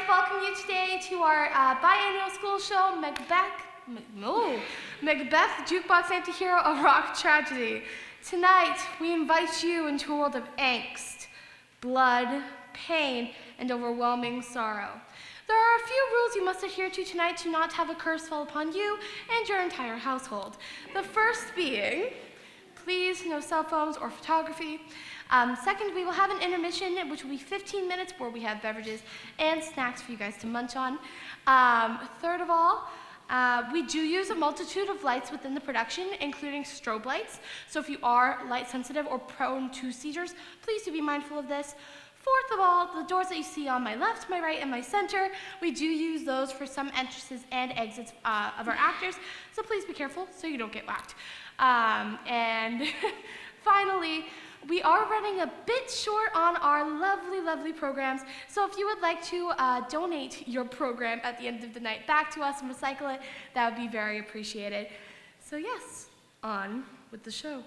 welcome you today to our biannual school show, Macbeth, Jukebox Antihero, a rock tragedy. Tonight, we invite you into a world of angst, blood, pain, and overwhelming sorrow. There are a few rules you must adhere to tonight to not have a curse fall upon you and your entire household. The first being, please, no cell phones or photography. Second, we will have an intermission, which will be 15 minutes where we have beverages and snacks for you guys to munch on. Third of all, we do use a multitude of lights within the production, including strobe lights. So if you are light sensitive or prone to seizures, please do be mindful of this. Fourth of all, the doors that you see on my left, my right, and my center, we do use those for some entrances and exits of our actors. So please be careful so you don't get whacked. And finally, we are running a bit short on our lovely, lovely programs. So if you would like to donate your program at the end of the night back to us and recycle it, that would be very appreciated. So yes, on with the show.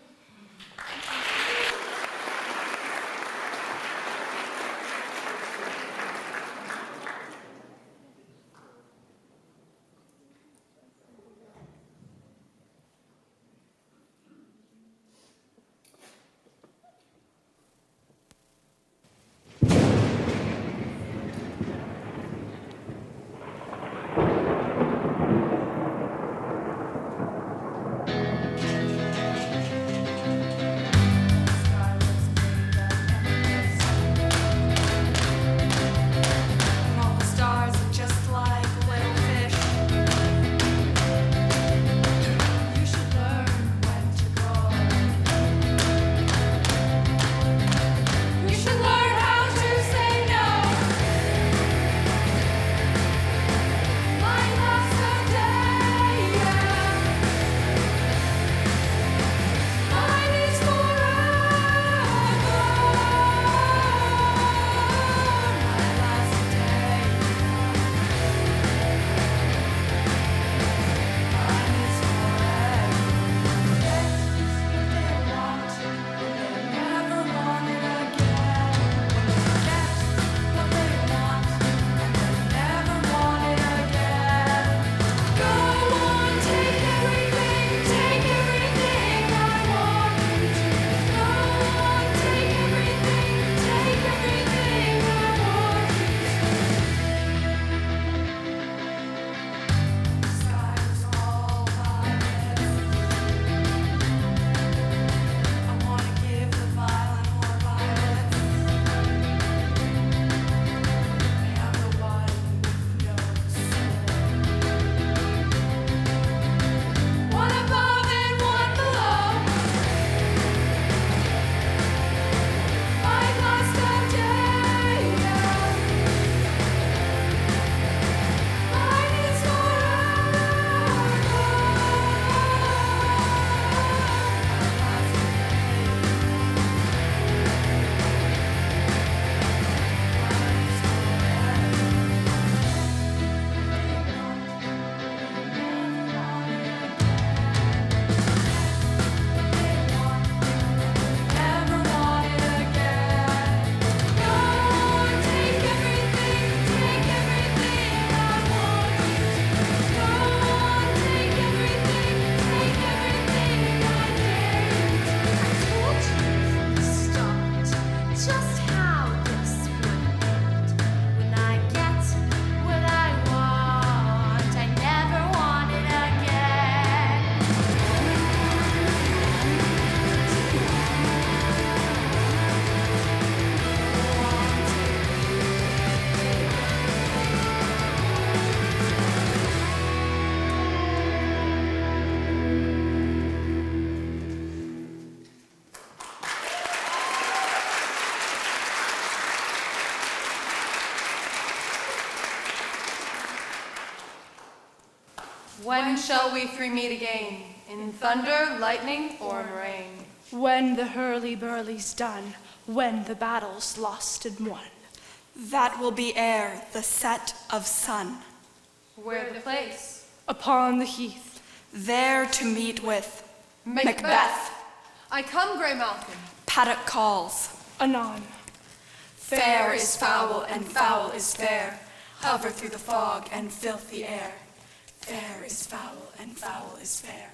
When shall we three meet again? In thunder, lightning, or in rain? When the hurly-burly's done, when the battle's lost and won. That will be ere the set of sun. Where the place? Upon the heath. There to meet with Macbeth. I come, Grey Malkin. Paddock calls. Anon. Fair is foul and foul is fair. hover through the fog and filthy air. Fair is foul and foul is fair.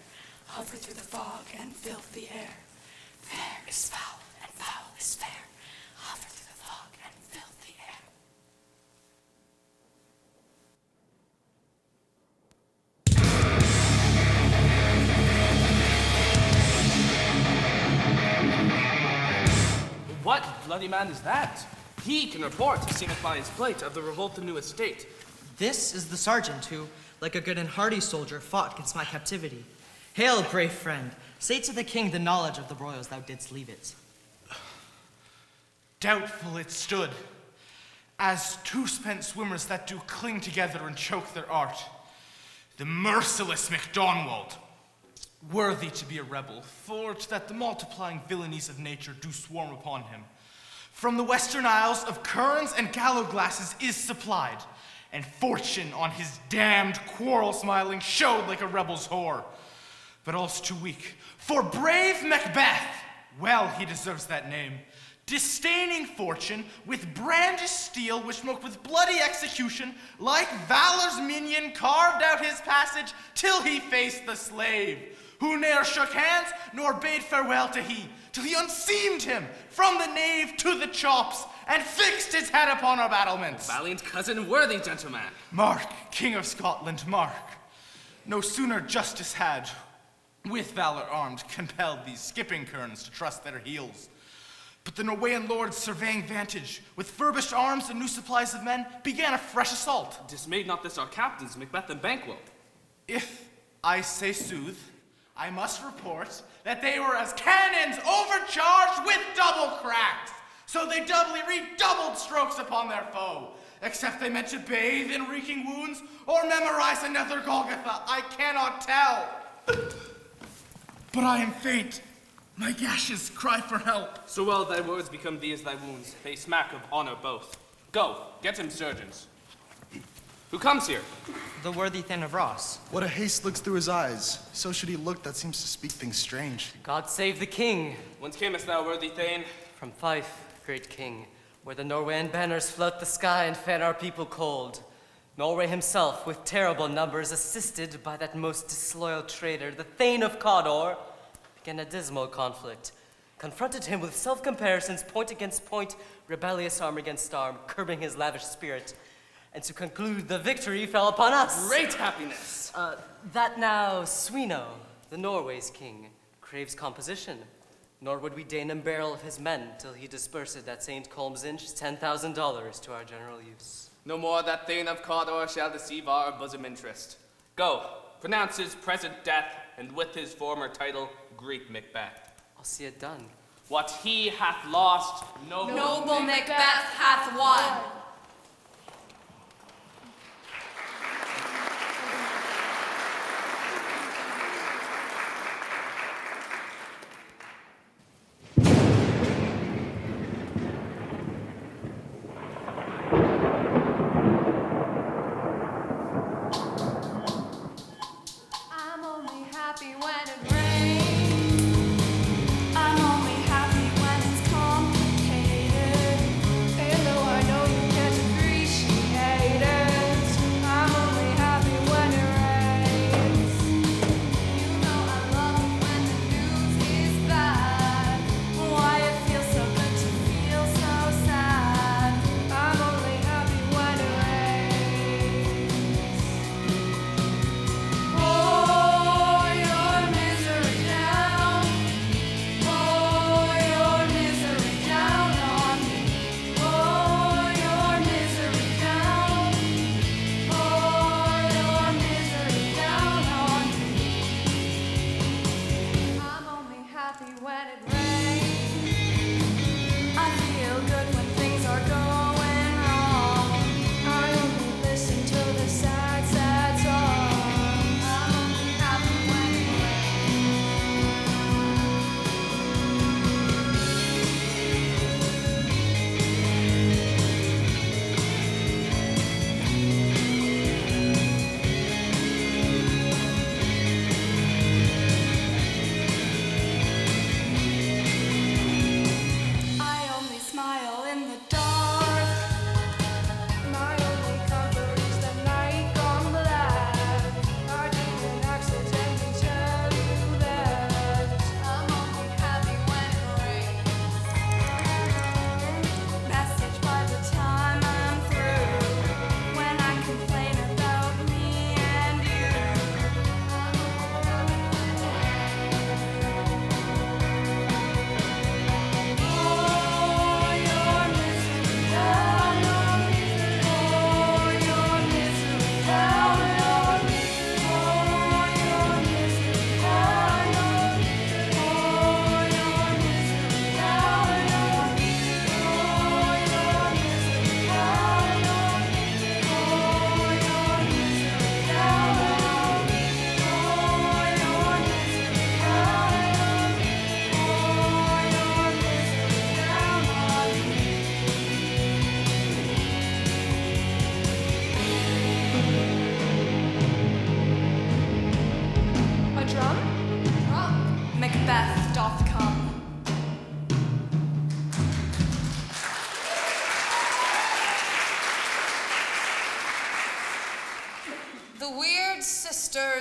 Hover through the fog and filthy air. Fair is foul and foul is fair. Hover through the fog and filthy air. What bloody man is that? He can report, seeing it by his plate, of the revolt of New Estate. This is the sergeant who, like a good and hardy soldier, fought against my captivity. Hail, brave friend. Say to the king the knowledge of the broils thou didst leave it. Doubtful it stood, as two spent swimmers that do cling together and choke their art. The merciless MacDonald, worthy to be a rebel, for that the multiplying villainies of nature do swarm upon him. From the western isles of kerns and gallow glasses is supplied, and fortune on his damned quarrel smiling showed like a rebel's whore. But all's too weak, for brave Macbeth, well he deserves that name, disdaining fortune with brandished steel which smoke with bloody execution, like valor's minion carved out his passage till he faced the slave, who ne'er shook hands nor bade farewell to he, till he unseamed him from the nave to the chops, and fixed his head upon our battlements. Valiant cousin, worthy gentleman. Mark, King of Scotland, mark. No sooner justice had, with valor armed, compelled these skipping kerns to trust their heels, but the Norwegian lords surveying vantage, with furbished arms and new supplies of men, began a fresh assault. Dismayed not this our captains, Macbeth and Banquo. If I say sooth, I must report that they were as cannons overcharged with double cracks, so they doubly redoubled strokes upon their foe, except they meant to bathe in reeking wounds or memorize another Golgotha, I cannot tell. But I am faint. My gashes cry for help. So well thy words become these thy wounds. They smack of honor both. Go, get him surgeons. Who comes here? The worthy Thane of Ross. What a haste looks through his eyes. So should he look that seems to speak things strange. God save the king. Whence camest thou, worthy Thane? From Fife, great king, where the Norwegian banners float the sky and fan our people cold. Norway himself, with terrible numbers, assisted by that most disloyal traitor, the Thane of Cawdor, began a dismal conflict. Confronted him with self-comparisons, point against point, rebellious arm against arm, curbing his lavish spirit. And to conclude, the victory fell upon us. Great happiness. That now Sweno, the Norway's king, craves composition. Nor would we deign him barrel of his men till he dispersed at St. Colm's Inch $10,000 to our general use. No more that Thane of Cawdor shall deceive our bosom interest. Go, pronounce his present death, and with his former title, greet Macbeth. I'll see it done. What he hath lost, Noble Macbeth hath won. I'm only happy when it rains. I'm only happy when it's complicated. And though I know you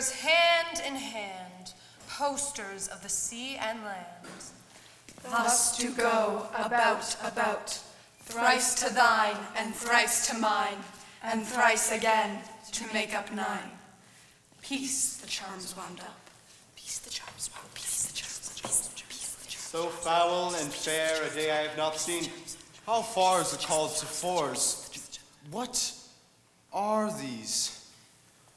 bears hand in hand posters of the sea and land. Thus to go about, thrice to thine, and thrice to mine, and thrice again to make up 9. Peace the charms wound up. Peace the charms wound up. Peace the charms. Peace the charms. So foul and fair a day I have not seen. How far is it called to fours? What are these?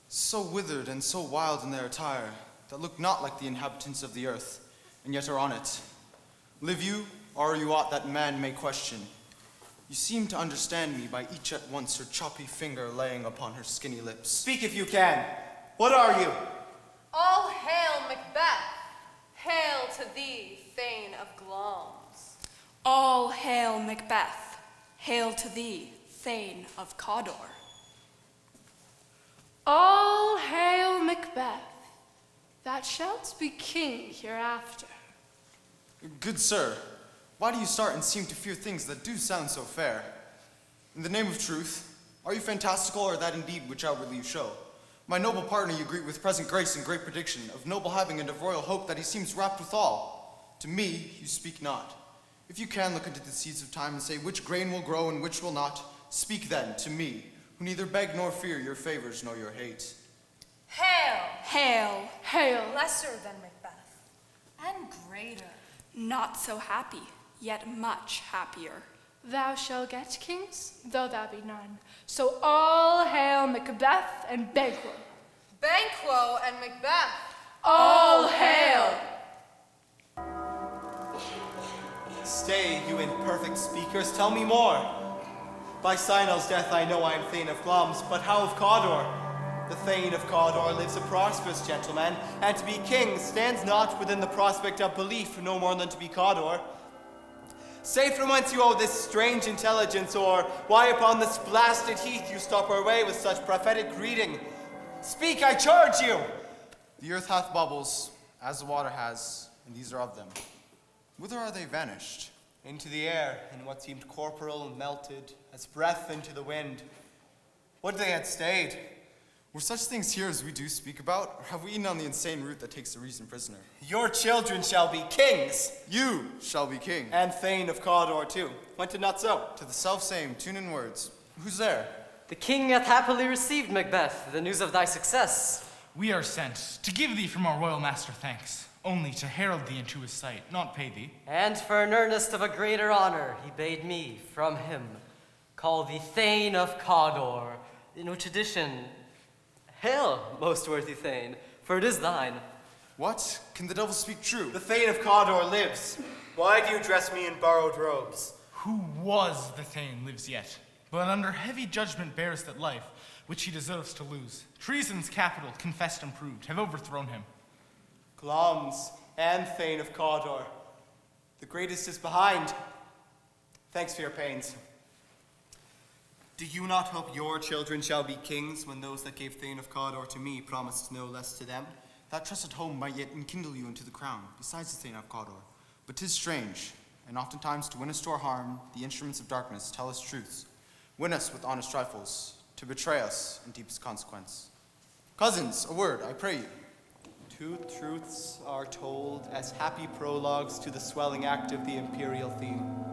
So withered and so wild in their attire, that look not like the inhabitants of the earth, and yet are on it. Live you, or are you aught that man may question? You seem to understand me by each at once her choppy finger laying upon her skinny lips. Speak if you can. What are you? All hail Macbeth! Hail to thee, Thane of Glamis! All hail Macbeth. Hail to thee, Thane of Cawdor. All hail Macbeth, that shalt be king hereafter. Good sir, why do you start and seem to fear things that do sound so fair? In the name of truth, are you fantastical, or that indeed which outwardly you show? My noble partner you greet with present grace and great prediction, of noble having and of royal hope that he seems wrapped withal. To me you speak not. If you can look into the seeds of time and say which grain will grow and which will not, speak then to me, who neither beg nor fear your favors nor your hate. Hail! Hail. Hail. Lesser than Macbeth, and greater. Not so happy, yet much happier. Thou shalt get kings, though thou be none. So all hail Macbeth and Banquo. Banquo and Macbeth. All hail! Stay, you imperfect speakers, tell me more. By Sinel's death I know I am Thane of Glamis, but how of Cawdor? The Thane of Cawdor lives a prosperous gentleman, and to be king stands not within the prospect of belief no more than to be Cawdor. Say from whence you owe this strange intelligence, or why upon this blasted heath you stop our way with such prophetic greeting. Speak, I charge you! The earth hath bubbles, as the water has, and these are of them. Whither are they vanished? Into the air, in what seemed corporal melted, as breath into the wind. Would they had stayed! Were such things here as we do speak about, or have we eaten on the insane root that takes the reason prisoner? Your children shall be kings! You shall be king. And Thane of Cawdor too. Went it not so? To the self-same tune and words. Who's there? The king hath happily received, Macbeth, the news of thy success. We are sent to give thee from our royal master thanks, only to herald thee into his sight, not pay thee. And for an earnest of a greater honor, he bade me, from him, call thee Thane of Cawdor, in which addition, hail, most worthy Thane, for it is thine. What? Can the devil speak true? The Thane of Cawdor lives. Why do you dress me in borrowed robes? Who was the Thane lives yet, but under heavy judgment bears that life, which he deserves to lose. Treason's capital, confessed and proved, have overthrown him. Glamis and Thane of Cawdor. The greatest is behind. Thanks for your pains. Do you not hope your children shall be kings when those that gave Thane of Cawdor to me promised no less to them? That trusted home might yet enkindle you into the crown, besides the Thane of Cawdor. But 'tis strange, and oftentimes to win us to our harm, the instruments of darkness tell us truths, win us with honest trifles, to betray us in deepest consequence. Cousins, a word, I pray you. Two truths are told as happy prologues to the swelling act of the imperial theme.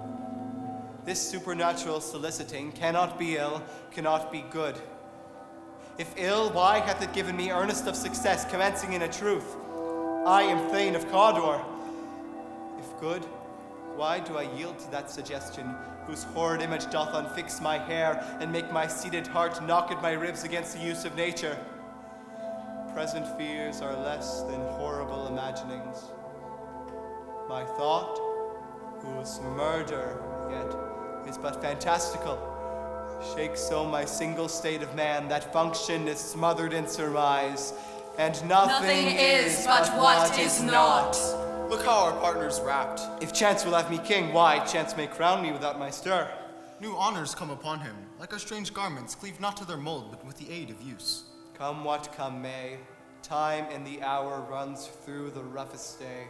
This supernatural soliciting cannot be ill, cannot be good. If ill, why hath it given me earnest of success, commencing in a truth? I am Thane of Cawdor. If good, why do I yield to that suggestion, whose horrid image doth unfix my hair, and make my seated heart knock at my ribs against the use of nature? Present fears are less than horrible imaginings. My thought, whose murder yet is but fantastical, shakes so my single state of man that function is smothered in surmise, and nothing is but what is not. Look how our partner's wrapped. If chance will have me king, why, chance may crown me without my stir. New honors come upon him, like our strange garments, cleave not to their mold, but with the aid of use. Come what come may, time and the hour runs through the roughest day.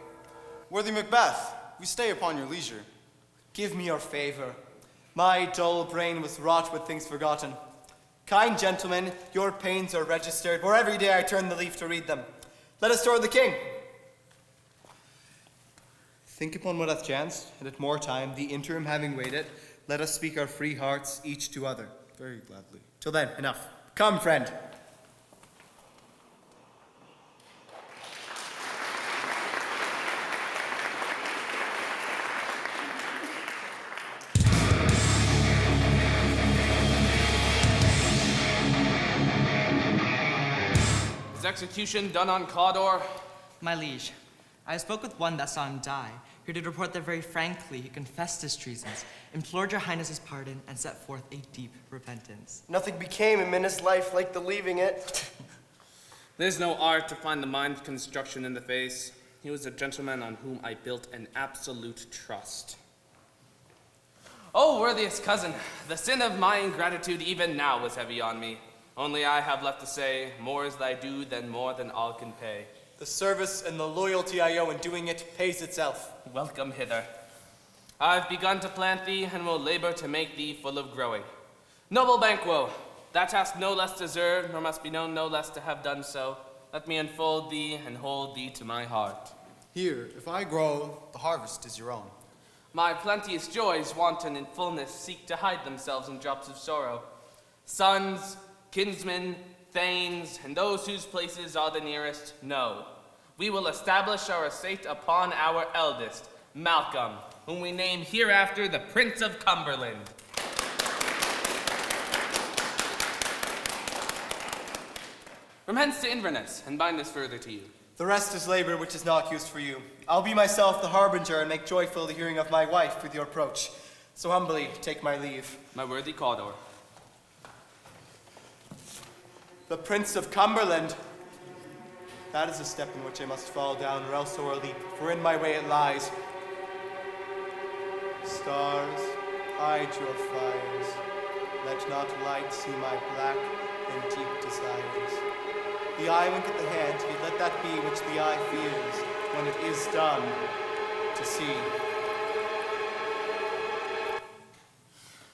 Worthy Macbeth, we stay upon your leisure. Give me your favor. My dull brain was wrought with things forgotten. Kind gentlemen, your pains are registered, for every day I turn the leaf to read them. Let us toward the king. Think upon what hath chanced, and at more time, the interim having waited, let us speak our free hearts each to other. Very gladly. Till then, enough. Come, friend. Is execution done on Cawdor? My liege, I spoke with one that saw him die, who did report that very frankly he confessed his treasons, implored your highness's pardon, and set forth a deep repentance. Nothing became him in his life like the leaving it. There's no art to find the mind construction in the face. He was a gentleman on whom I built an absolute trust. Oh, worthiest cousin, the sin of my ingratitude even now was heavy on me. Only I have left to say, more is thy due than more than all can pay. The service and the loyalty I owe in doing it pays itself. Welcome hither. I've begun to plant thee, and will labor to make thee full of growing. Noble Banquo, thou hast no less deserved, nor must be known no less to have done so. Let me enfold thee and hold thee to my heart. Here, if I grow, the harvest is your own. My plenteous joys, wanton in fullness, seek to hide themselves in drops of sorrow. Sons, kinsmen, thanes, and those whose places are the nearest, know. We will establish our estate upon our eldest, Malcolm, whom we name hereafter the Prince of Cumberland. From hence to Inverness, and bind this further to you. The rest is labor which is not used for you. I'll be myself the harbinger and make joyful the hearing of my wife with your approach. So humbly take my leave. My worthy Cawdor. The Prince of Cumberland. That is a step in which I must fall down, or else o'er leap, for in my way it lies. Stars, hide your fires. Let not light see my black and deep desires. The eye wink at the hand, yet let that be which the eye fears, when it is done, to see.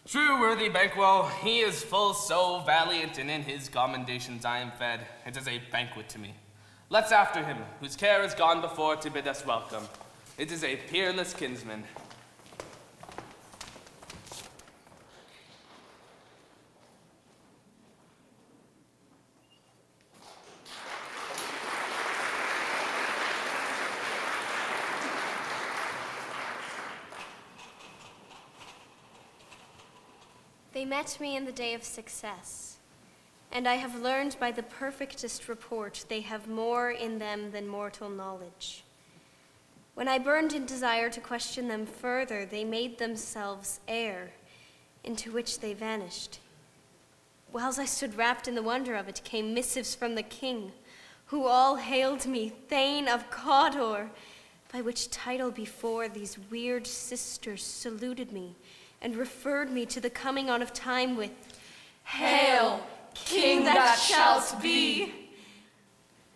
True, worthy Banquo, he is full so valiant, and in his commendations I am fed. It is a banquet to me. Let's after him, whose care is gone before to bid us welcome. It is a peerless kinsman. They met me in the day of success, and I have learned by the perfectest report they have more in them than mortal knowledge. When I burned in desire to question them further, they made themselves air, into which they vanished. Whiles I stood wrapped in the wonder of it, came missives from the king, who all hailed me Thane of Cawdor, by which title before these weird sisters saluted me, and referred me to the coming on of time with, Hail, King that shalt be!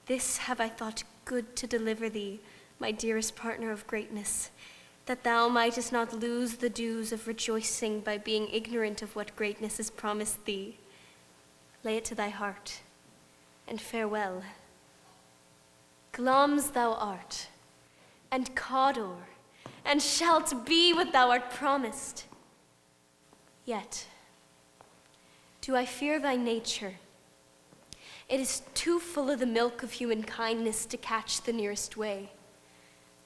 This have I thought good to deliver thee, my dearest partner of greatness, that thou mightest not lose the dues of rejoicing by being ignorant of what greatness is promised thee. Lay it to thy heart, and farewell. Glamis thou art, and Cawdor, and shalt be what thou art promised. Yet, do I fear thy nature? It is too full of the milk of human kindness to catch the nearest way.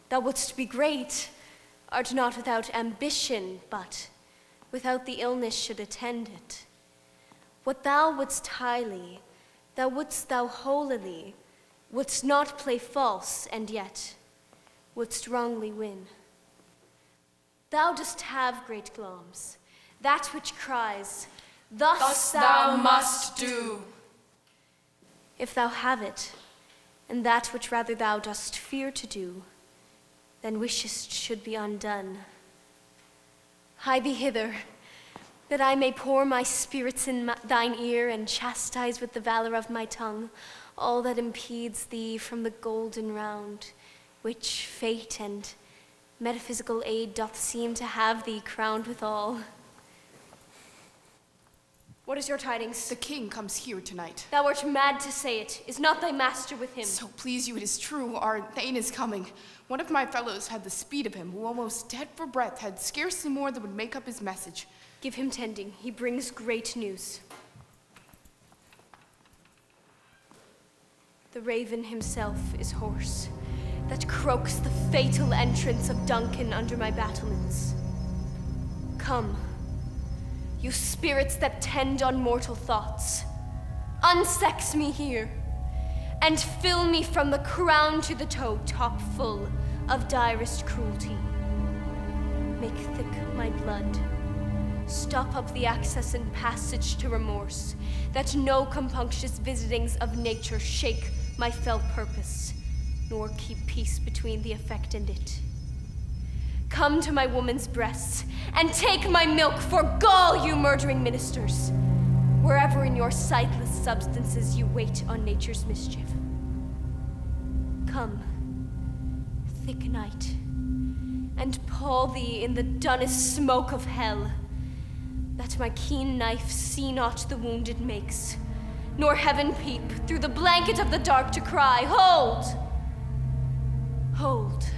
Thou wouldst be great, art not without ambition, but without the illness should attend it. What thou wouldst highly, thou wouldst thou holily, wouldst not play false, and yet wouldst wrongly win. Thou dost have great Glamis, that which cries, Thus thou must do. If thou have it, and that which rather thou dost fear to do, then wishest should be undone. Hie thee hither, that I may pour my spirits in thine ear, and chastise with the valor of my tongue all that impedes thee from the golden round, which fate and metaphysical aid doth seem to have thee crowned withal. What is your tidings? The king comes here tonight. Thou art mad to say it. Is not thy master with him? So please you, it is true. Our Thane is coming. One of my fellows had the speed of him, who almost dead for breath, had scarcely more that would make up his message. Give him tending. He brings great news. The raven himself is hoarse, that croaks the fatal entrance of Duncan under my battlements. Come, you spirits that tend on mortal thoughts, unsex me here, and fill me from the crown to the toe top full of direst cruelty. Make thick my blood, stop up the access and passage to remorse, that no compunctious visitings of nature shake my fell purpose, nor keep peace between the effect and it. Come to my woman's breasts, and take my milk for gall, you murdering ministers, wherever in your sightless substances you wait on nature's mischief. Come, thick night, and pall thee in the dunnest smoke of hell, that my keen knife see not the wound it makes, nor heaven peep through the blanket of the dark to cry, hold! Hold.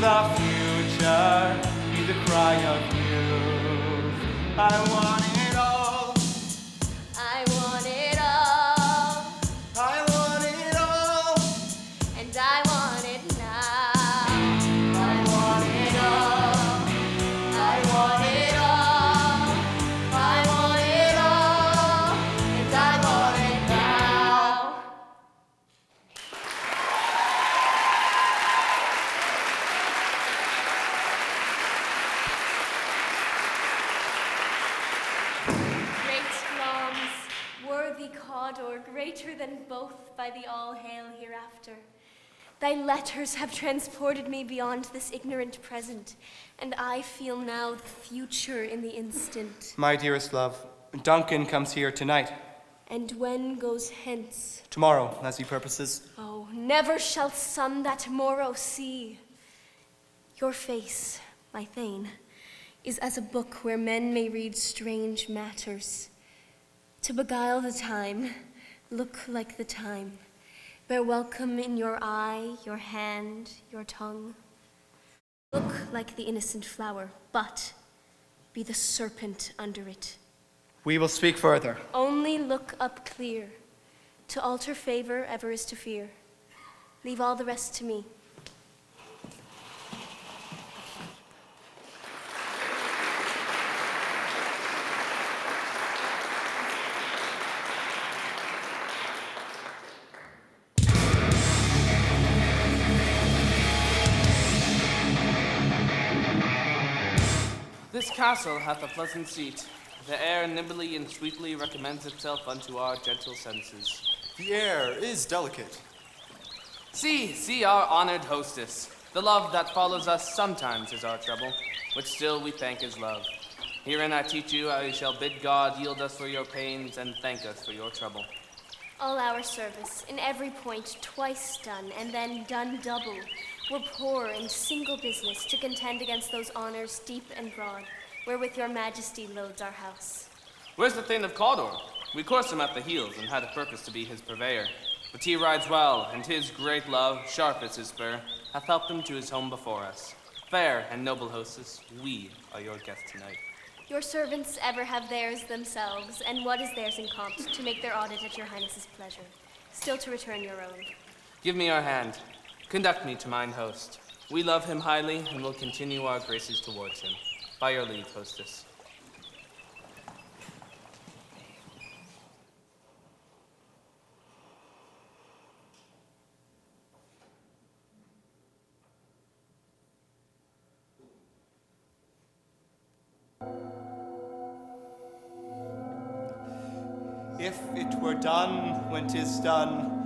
the future, be the cry of youth. I want it all. I want it all. I want it all. And I want it now. I want it all. I want it all. I want it all. And I want it now. worthy Cawdor, greater than both by the all-hail hereafter. Thy letters have transported me beyond this ignorant present, and I feel now the future in the instant. My dearest love, Duncan comes here tonight. And when goes hence? Tomorrow, as he purposes. Oh, never shall sun that morrow see. Your face, my Thane, is as a book where men may read strange matters. To beguile the time, look like the time. Bear welcome in your eye, your hand, your tongue. Look like the innocent flower, but be the serpent under it. We will speak further. Only look up clear. To alter favor ever is to fear. Leave all the rest to me. This castle hath a pleasant seat. The air nimbly and sweetly recommends itself unto our gentle senses. The air is delicate. See our honored hostess. The love that follows us sometimes is our trouble, which still we thank is love. Herein I teach you how you shall bid God yield us for your pains and thank us for your trouble. All our service, in every point, twice done, and then done double, were poor and single business to contend against those honors deep and broad, wherewith your majesty loads our house. Where's the Thane of Cawdor? We coursed him at the heels and had a purpose to be his purveyor. But he rides well, and his great love, sharp as his spur, hath helped him to his home before us. Fair and noble hostess, we are your guests tonight. Your servants ever have theirs themselves, and what is theirs in compt, to make their audit at your highness's pleasure, still to return your own. Give me your hand. Conduct me to mine host. We love him highly, and will continue our graces towards him. By your leave, hostess. If it were done when 'tis done,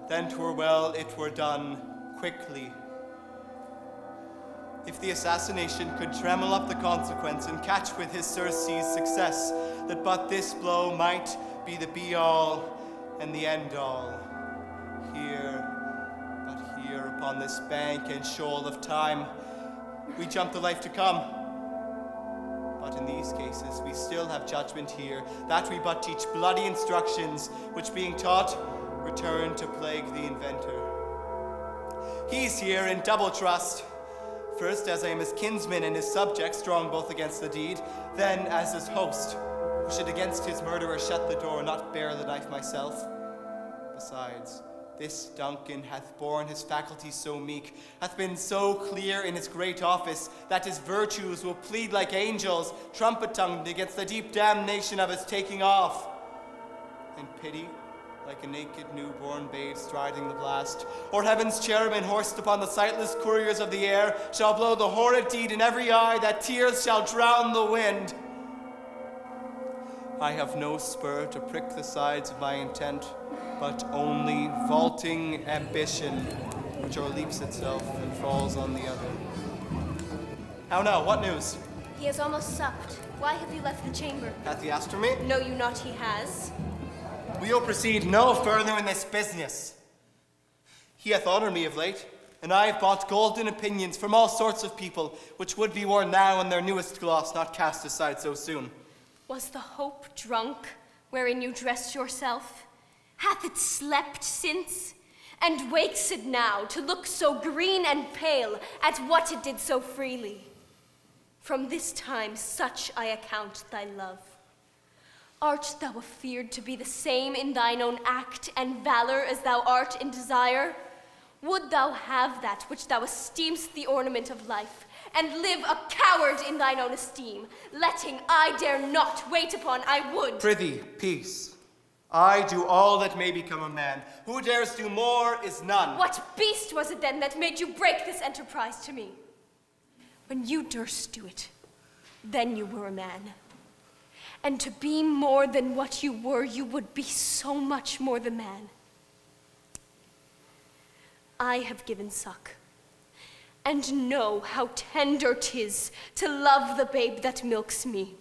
then 'twere well it were done quickly. If the assassination could trammel up the consequence and catch with his surcease success, that but this blow might be the be-all and the end-all. Here upon this bank and shoal of time, we jump the life to come. But in these cases, we still have judgment here, that we but teach bloody instructions, which being taught, return to plague the inventor. He's here in double trust. First, as I am his kinsman and his subject, strong both against the deed, then as his host, who should against his murderer shut the door, not bear the knife myself. Besides, this Duncan hath borne his faculties so meek, hath been so clear in his great office, that his virtues will plead like angels, trumpet-tongued against the deep damnation of his taking off. And pity, like a naked newborn babe striding the blast, or heaven's cherubim horsed upon the sightless couriers of the air, shall blow the horrid deed in every eye, that tears shall drown the wind. I have no spur to prick the sides of my intent, but only vaulting ambition, which o'erleaps itself and falls on the other. How now, what news? He has almost supped. Why have you left the chamber? Hath he asked for me? Know you not he has? We'll proceed no further in this business. He hath honored me of late, and I have bought golden opinions from all sorts of people, which would be worn now in their newest gloss, not cast aside so soon. Was the hope drunk, wherein you dressed yourself? Hath it slept since? And wakes it now to look so green and pale at what it did so freely? From this time such I account thy love. Art thou afeard to be the same in thine own act and valor as thou art in desire? Would thou have that which thou esteem'st the ornament of life, and live a coward in thine own esteem, letting I dare not wait upon I would? Prithee, peace. I do all that may become a man. Who dares do more is none. What beast was it then that made you break this enterprise to me? When you durst do it, then you were a man. And to be more than what you were, you would be so much more the man. I have given suck, and know how tender 'tis to love the babe that milks me.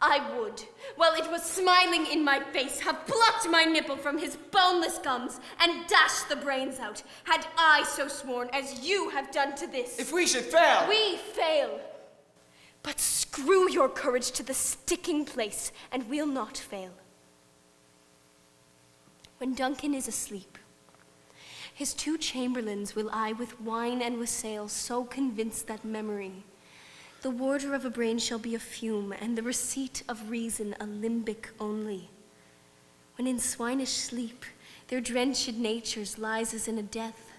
I would, while it was smiling in my face, have plucked my nipple from his boneless gums and dashed the brains out, had I so sworn as you have done to this. If we should fail! We fail. But screw your courage to the sticking place, and we'll not fail. When Duncan is asleep, his 2 chamberlains will I with wine and with sail so convince that memory. The warder of a brain shall be a fume, and the receipt of reason a limbic only. When in swinish sleep their drenched natures lies as in a death,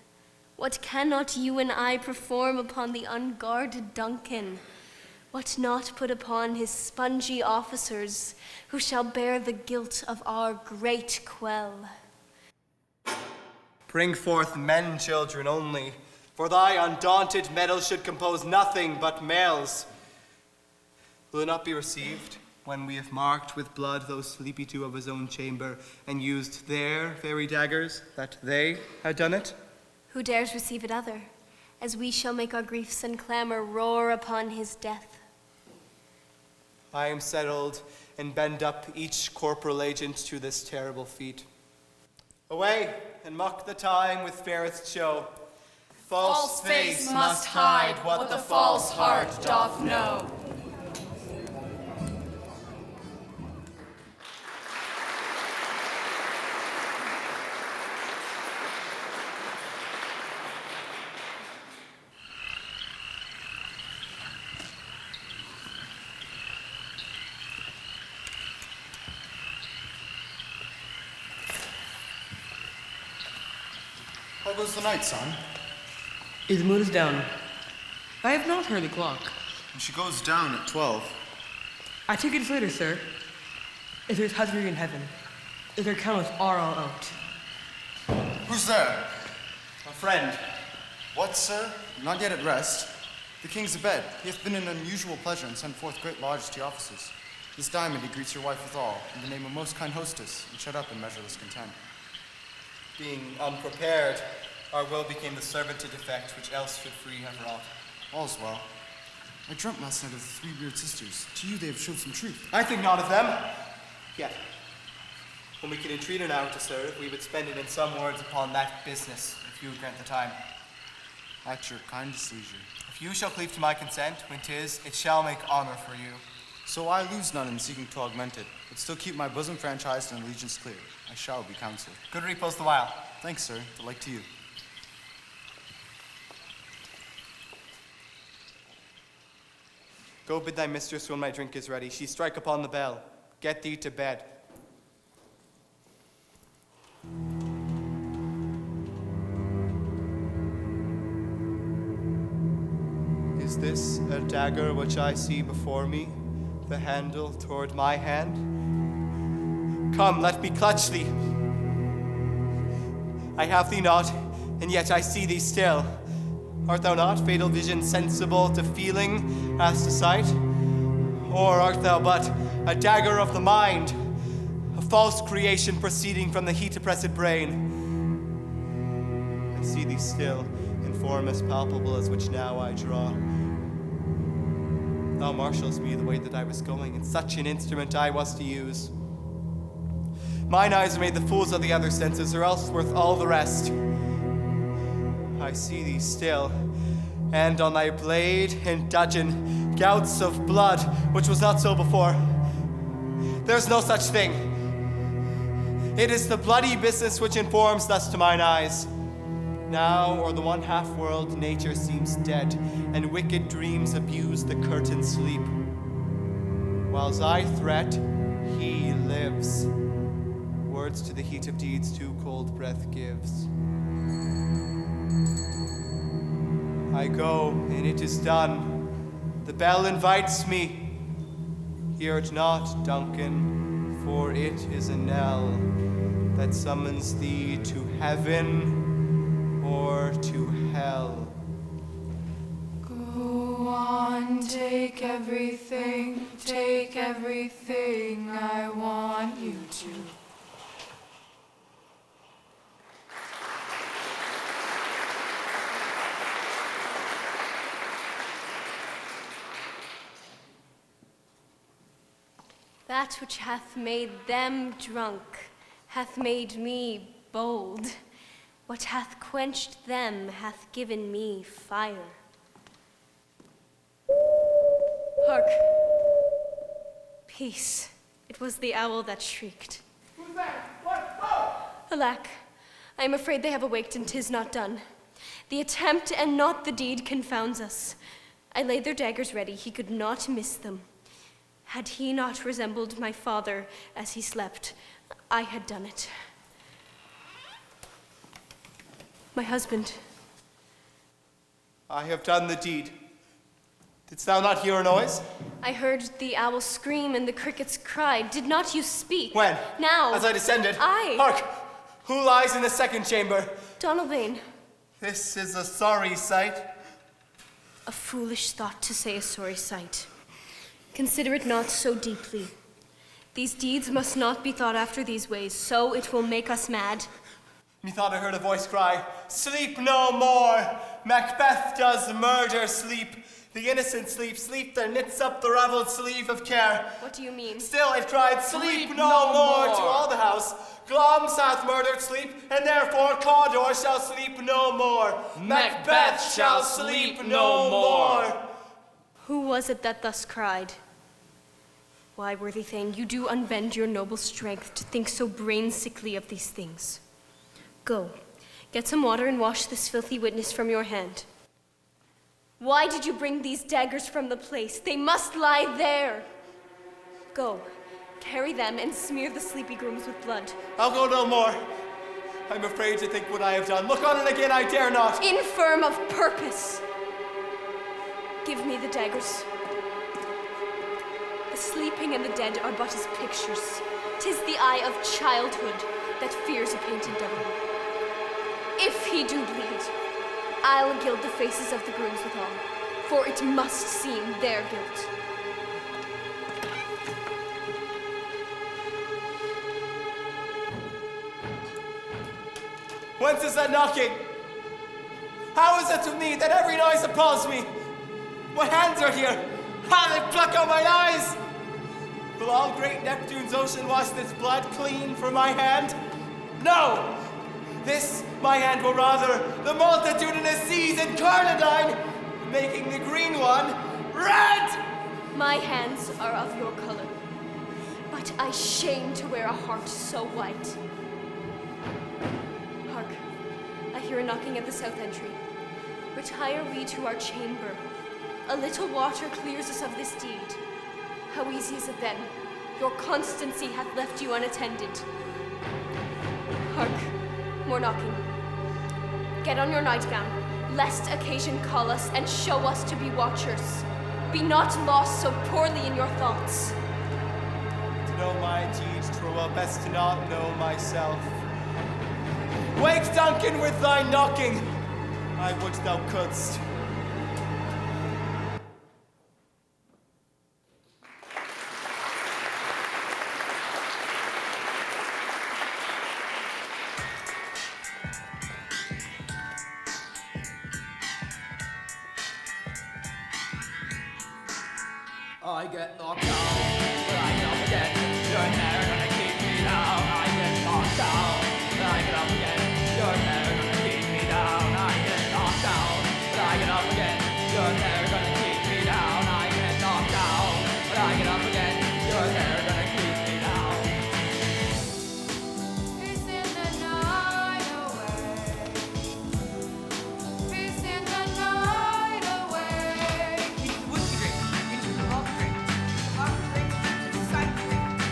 what cannot you and I perform upon the unguarded Duncan? What not put upon his spongy officers, who shall bear the guilt of our great quell? Bring forth men, children, only, for thy undaunted mettle should compose nothing but males. Will it not be received when we have marked with blood those sleepy 2 of his own chamber, and used their very daggers, that they had done it? Who dares receive it other, as we shall make our griefs and clamor roar upon his death? I am settled, and bend up each corporal agent to this terrible feat. Away, and mock the time with fairest show. False face must hide what the false heart doth know. How goes the night, son? The moon is down. I have not heard the clock. And she goes down at 12. I take it later, sir. If there's hazard in heaven, if their candles are all out. Who's there? A friend. What, sir? Not yet at rest. The king's abed. He hath been in unusual pleasure and sent forth great large to offices. This diamond he greets your wife withal, in the name of most kind hostess, and shut up in measureless content. Being unprepared, our will became the servant to defect, which else should free have wrought. All's well. I dreamt last night of the 3 weird sisters. To you they have showed some truth. I think not of them. Yet, when we could entreat her now to serve, we would spend it in some words upon that business, if you would grant the time. At your kindest leisure. If you shall cleave to my consent, when 'tis, it shall make honor for you. So I lose none in seeking to augment it, but still keep my bosom franchised and allegiance clear. I shall be counseled. Good repose the while. Thanks, sir. The like to you. Go bid thy mistress when my drink is ready. She strike upon the bell. Get thee to bed. Is this a dagger which I see before me, the handle toward my hand? Come, let me clutch thee. I have thee not, and yet I see thee still. Art thou not, fatal vision, sensible to feeling as to sight? Or art thou but a dagger of the mind, a false creation proceeding from the heat-oppressed brain? I see thee still, in form as palpable as which now I draw. Thou marshals me the way that I was going, and such an instrument I was to use. Mine eyes are made the fools of the other senses, or else worth all the rest. I see thee still, and on thy blade in dudgeon, gouts of blood, which was not so before. There's no such thing. It is the bloody business which informs thus to mine eyes. Now, o'er the one half world, nature seems dead, and wicked dreams abuse the curtained sleep. Whiles I threat, he lives. Words to the heat of deeds too cold breath gives. I go, and it is done. The bell invites me. Hear it not, Duncan, for it is a knell that summons thee to heaven or to hell. Go on. on, take everything, I want you to. That which hath made them drunk hath made me bold. What hath quenched them hath given me fire. Hark! Peace. It was the owl that shrieked. Who's there? What? Oh! Alack, I am afraid they have awaked, and 'tis not done. The attempt and not the deed confounds us. I laid their daggers ready, he could not miss them. Had he not resembled my father as he slept, I had done it. My husband. I have done the deed. Didst thou not hear a noise? I heard the owl scream and the crickets cry. Did not you speak? When? Now. As I descended. I. Hark! Who lies in the second chamber? Donalbain. This is a sorry sight. A foolish thought to say a sorry sight. Consider it not so deeply. These deeds must not be thought after these ways, so it will make us mad. Methought I heard a voice cry, "Sleep no more! Macbeth does murder sleep. The innocent sleep, sleep that knits up the raveled sleeve of care." What do you mean? Still it cried, "Sleep no more!" to all the house. Glamis hath murdered sleep, and therefore Cawdor shall sleep no more. Macbeth shall sleep no more. Who was it that thus cried? Why, worthy Thane, you do unbend your noble strength to think so brain-sickly of these things. Go, get some water and wash this filthy witness from your hand. Why did you bring these daggers from the place? They must lie there. Go, carry them and smear the sleepy grooms with blood. I'll go no more. I'm afraid to think what I have done. Look on it again, I dare not. Infirm of purpose. Give me the daggers. The sleeping and the dead are but as pictures. 'Tis the eye of childhood that fears a painted devil. If he do bleed, I'll gild the faces of the grooms withal, for it must seem their guilt. Whence is that knocking? How is it to me that every noise appalls me? My hands are here. How they pluck out my eyes! Will all great Neptune's ocean wash this blood clean from my hand? No! This, my hand, will rather the multitudinous seas incarnadine, making the green one red! My hands are of your color, but I shame to wear a heart so white. Hark, I hear a knocking at the south entry. Retire we to our chamber. A little water clears us of this deed. How easy is it then? Your constancy hath left you unattended. Hark, more knocking. Get on your nightgown, lest occasion call us and show us to be watchers. Be not lost so poorly in your thoughts. To know my deeds, 'twere best to not know myself. Wake Duncan with thy knocking. I would thou couldst. I get knocked down, but I get up again. You're never gonna keep me down. I get knocked down, but I get up again. You're never gonna keep me down. I get knocked down, but I get up again. You're never gonna keep me down. I get knocked down, but I get up again. You're never gonna keep me down. Peace in the night away. Peace in the night away. Eat the whiskey drink. Eat the vodka drink. The vodka drink. The cider drink.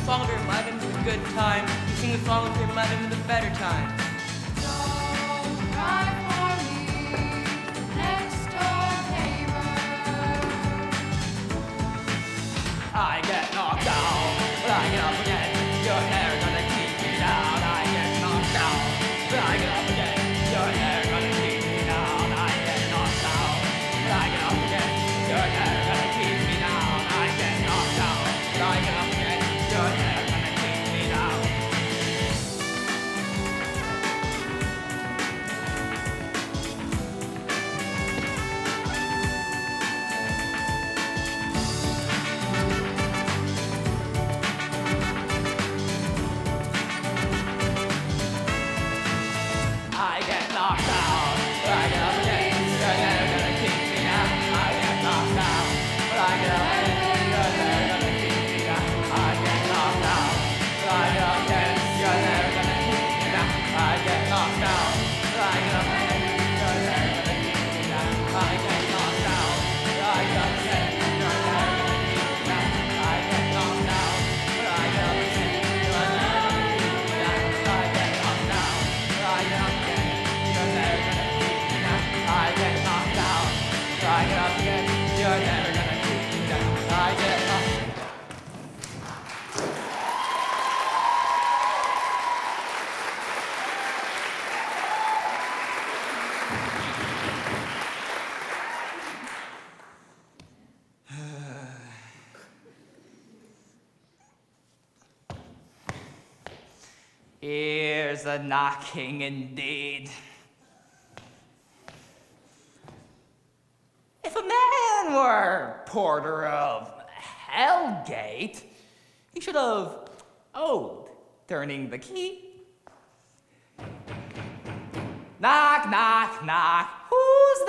song of your life into the good time. You sing the song of your life into the better time. Don't cry for me, next door neighbor. I get knocked down, but I get up again. You're never gonna keep me down. I get knocked down, but I get up again. You're never gonna keep me down. I get knocked down, but I get up again. You're never gonna keep me down. I get knocked down, but I get up again. You're never gonna keep me down. I get knocked down, but I get up again. You're never gonna keep me down. I get knocked down, but I get up again. You're never gonna keep me down. I get knocked down, but I get up again. You're never gonna keep me down. I get knocked down, but I get up again. You're never gonna keep me down. I get knocked down, but I get up again. You're never gonna keep me down. I get knocked down, but I get up again. You're never gonna keep me down. I get knocked down, but I get up again. You're never gonna keep me down. I get knocked down, but I get up again. You're never gonna keep me down. I get knocked. Here's a knocking indeed. If a man were porter of Hellgate, he should have owed turning the key. Knock, knock, knock. Who's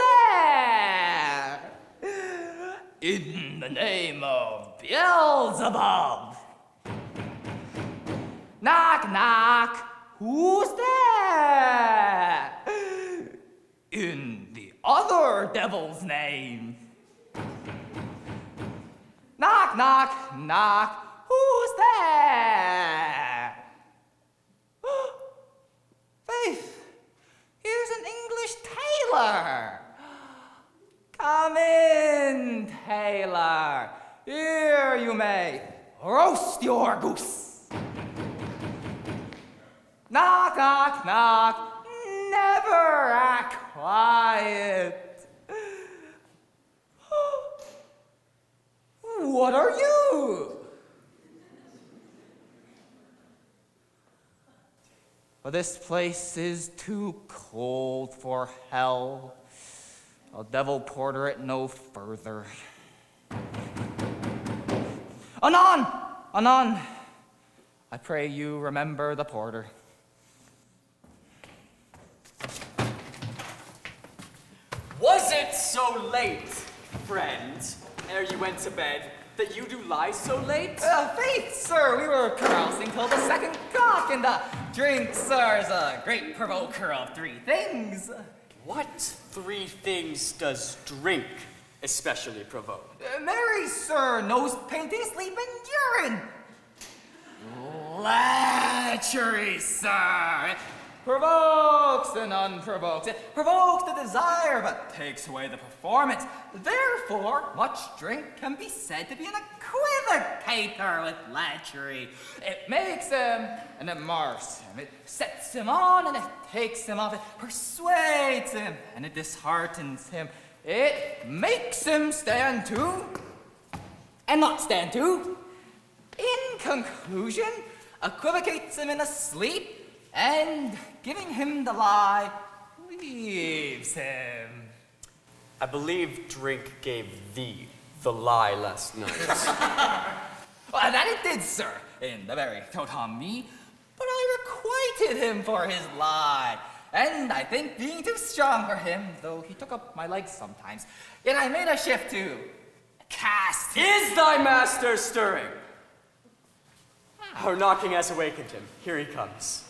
there? In the name of Beelzebub. Knock, knock. Who's there? In the other devil's name. Knock, knock, knock. Who's there? Faith, here's an English tailor. Come in, tailor. Here you may roast your goose. Knock, knock, knock. Never act quiet. What are you? Well, this place is too cold for hell. I'll devil porter it no further. Anon! Anon! I pray you remember the porter. Was it so late, friend, ere you went to bed, that you do lie so late? Faith, sir, we were carousing till the second cock, and drink, sir, is a great provoker of three things. What three things does drink especially provoke? Marry, sir, nose painting, sleep, and urine. Lechery, sir. It provokes and unprovokes. It provokes the desire, but takes away the performance. Therefore, much drink can be said to be an equivocator with lechery. It makes him and it mars him. It sets him on and it takes him off. It persuades him and it disheartens him. It makes him stand to and not stand to. In conclusion, equivocates him in a sleep, and giving him the lie, leaves him. I believe drink gave thee the lie last night. Well, that it did, sir, in the very throat on me, but I requited him for his lie. And I think being too strong for him, though he took up my legs sometimes, yet I made a shift to cast him. Is thy master stirring? Our knocking has awakened him. Here he comes.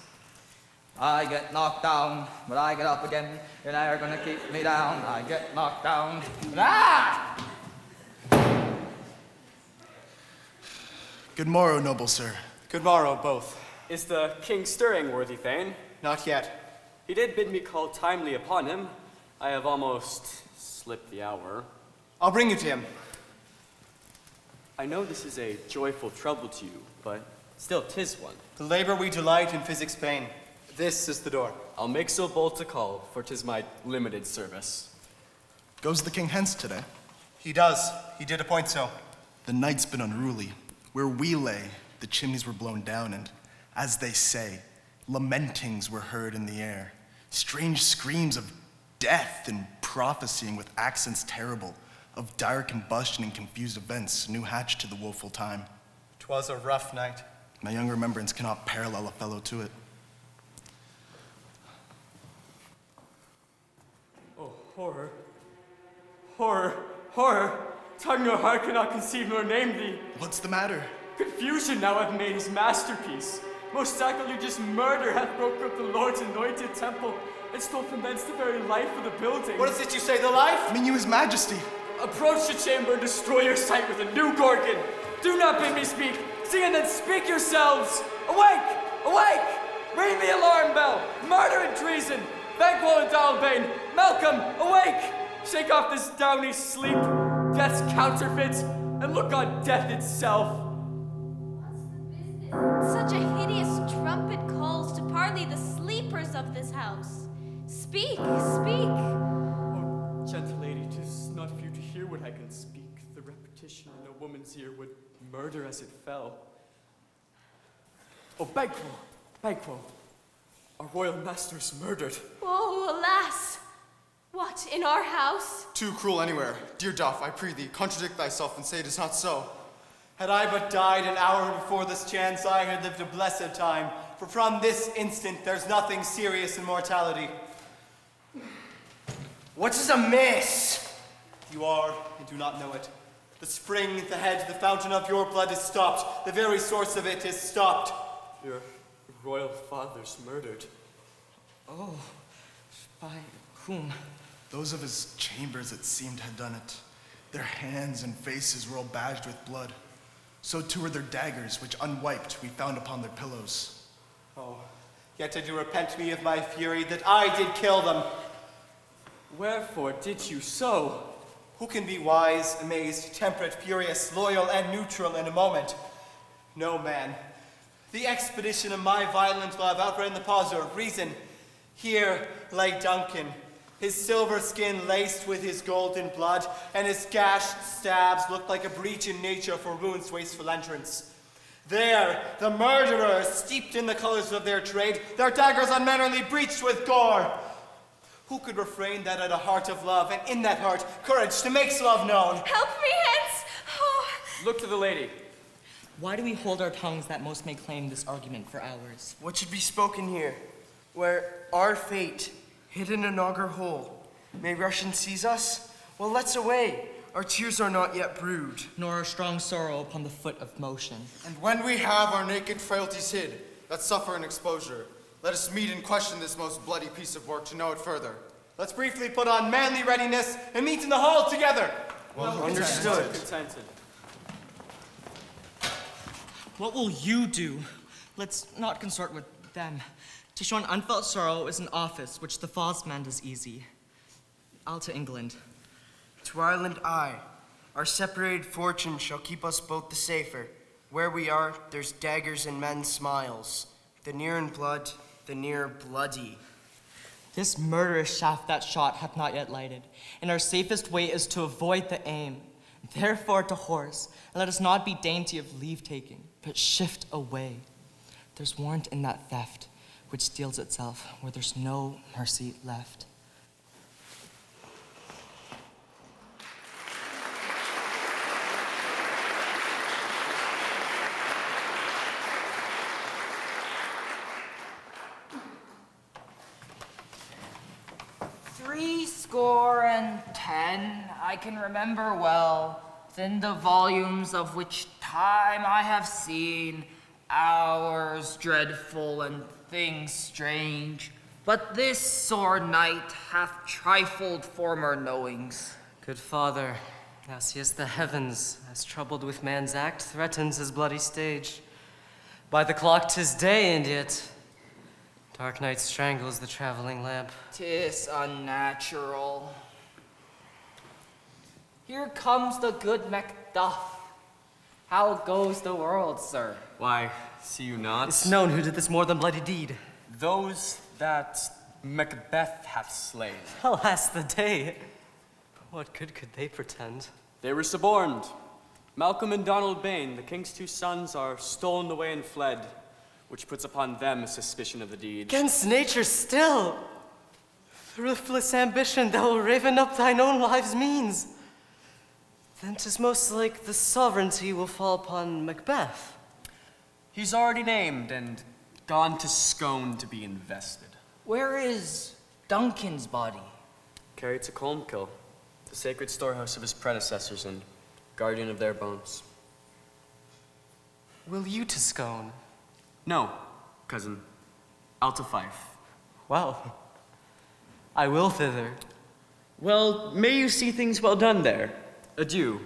I get knocked down, but I get up again. You're never gonna keep me down. I get knocked down. Good morrow, noble sir. Good morrow, both. Is the king stirring, worthy Thane? Not yet. He did bid me call timely upon him. I have almost slipped the hour. I'll bring you to him. I know this is a joyful trouble to you, but still 'tis one. The labor we delight in physics pain. This is the door. I'll make so bold to call, for 'tis my limited service. Goes the king hence today? He does. He did appoint so. The night's been unruly. Where we lay, the chimneys were blown down, and, as they say, lamentings were heard in the air. Strange screams of death and prophesying with accents terrible, of dire combustion and confused events, new hatched to the woeful time. 'Twas a rough night. My young remembrance cannot parallel a fellow to it. Oh, horror. Horror. Horror. Tongue nor heart cannot conceive nor name thee. What's the matter? Confusion now hath made his masterpiece. Most sacrilegious murder hath broke up the Lord's anointed temple and stole from thence the very life of the building. What is it you say, the life? I mean you, his majesty. Approach the chamber and destroy your sight with a new gorgon. Do not bid me speak. Sing and then speak yourselves. Awake! Awake! Ring the alarm bell. Murder and treason. Banquo and Dalbane. Malcolm, awake! Shake off this downy sleep, death's counterfeit, and look on death itself. Such a hideous trumpet calls to parley the sleepers of this house. Speak, speak. Oh, gentle lady, 'tis not for you to hear what I can speak. The repetition in a woman's ear would murder as it fell. Oh, Banquo, Banquo, our royal master is murdered. Oh, alas! What, in our house? Too cruel anywhere. Dear Duff, I pray thee, contradict thyself and say it is not so. Had I but died an hour before this chance, I had lived a blessed time. For from this instant, there's nothing serious in mortality. What is amiss? You are, and do not know it. The spring, the head, the fountain of your blood is stopped. The very source of it is stopped. Your royal father's murdered. Oh, by whom? Those of his chambers, it seemed, had done it. Their hands and faces were all badged with blood. So too were their daggers, which unwiped we found upon their pillows. Oh, yet I do repent me of my fury that I did kill them. Wherefore did you so? Who can be wise, amazed, temperate, furious, loyal, and neutral in a moment? No man. The expedition of my violent love outran the pauser of reason. Here lay Duncan, his silver skin laced with his golden blood, and his gashed stabs looked like a breach in nature for ruin's wasteful entrance. There, the murderers, steeped in the colors of their trade, their daggers unmannerly breached with gore. Who could refrain that at a heart of love, and in that heart, courage to make love known? Help me hence! Oh. Look to the lady. Why do we hold our tongues that most may claim this argument for hours? What should be spoken here, where our fate, hidden in auger hole, may Russian seize us? Well, let's away. Our tears are not yet brewed. Nor our strong sorrow upon the foot of motion. And when we have our naked frailties hid, that suffer an exposure, let us meet and question this most bloody piece of work to know it further. Let's briefly put on manly readiness and meet in the hall together. Well understood. Contented. What will you do? Let's not consort with them. To show an unfelt sorrow is an office which the false man does easy. I'll to England. To Ireland I. Our separated fortune shall keep us both the safer. Where we are, there's daggers and men's smiles. The near in blood, the near bloody. This murderous shaft that shot hath not yet lighted, and our safest way is to avoid the aim. Therefore to horse, and let us not be dainty of leave-taking, but shift away. There's warrant in that theft, which steals itself where there's no mercy left. "10 I can remember well, within the volumes of which time I have seen hours dreadful and things strange. But this sore night hath trifled former knowings." Good father, thou seest the heavens, as troubled with man's act, threatens his bloody stage. By the clock 'tis day, and yet dark night strangles the traveling lamp. 'Tis unnatural. Here comes the good Macduff. How goes the world, sir? Why, see you not? It's known who did this more than bloody deed. Those that Macbeth hath slain. Alas the day. What good could they pretend? They were suborned. Malcolm and Donald Bane, the king's two sons, are stolen away and fled, which puts upon them a suspicion of the deed. Against nature still. Thriftless ambition, thou will raven up thine own life's means. Then 'tis most like the sovereignty will fall upon Macbeth. He's already named and gone to Scone to be invested. Where is Duncan's body? Carried to Colmkill, the sacred storehouse of his predecessors and guardian of their bones. Will you to Scone? No, cousin. I'll to Fife. Well, I will thither. Well, may you see things well done there. Adieu,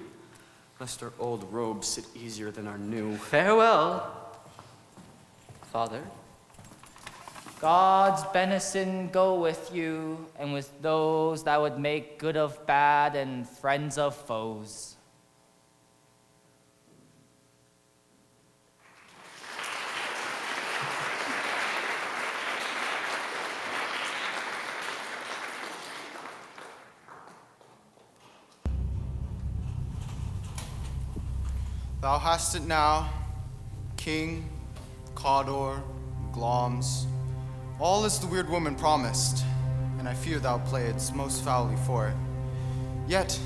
lest our old robes sit easier than our new. Farewell, Father. God's benison go with you, and with those that would make good of bad and friends of foes. Thou hast it now, King, Cawdor, Glamis. All is the weird woman promised, and I fear thou playedst most foully for it. Yet,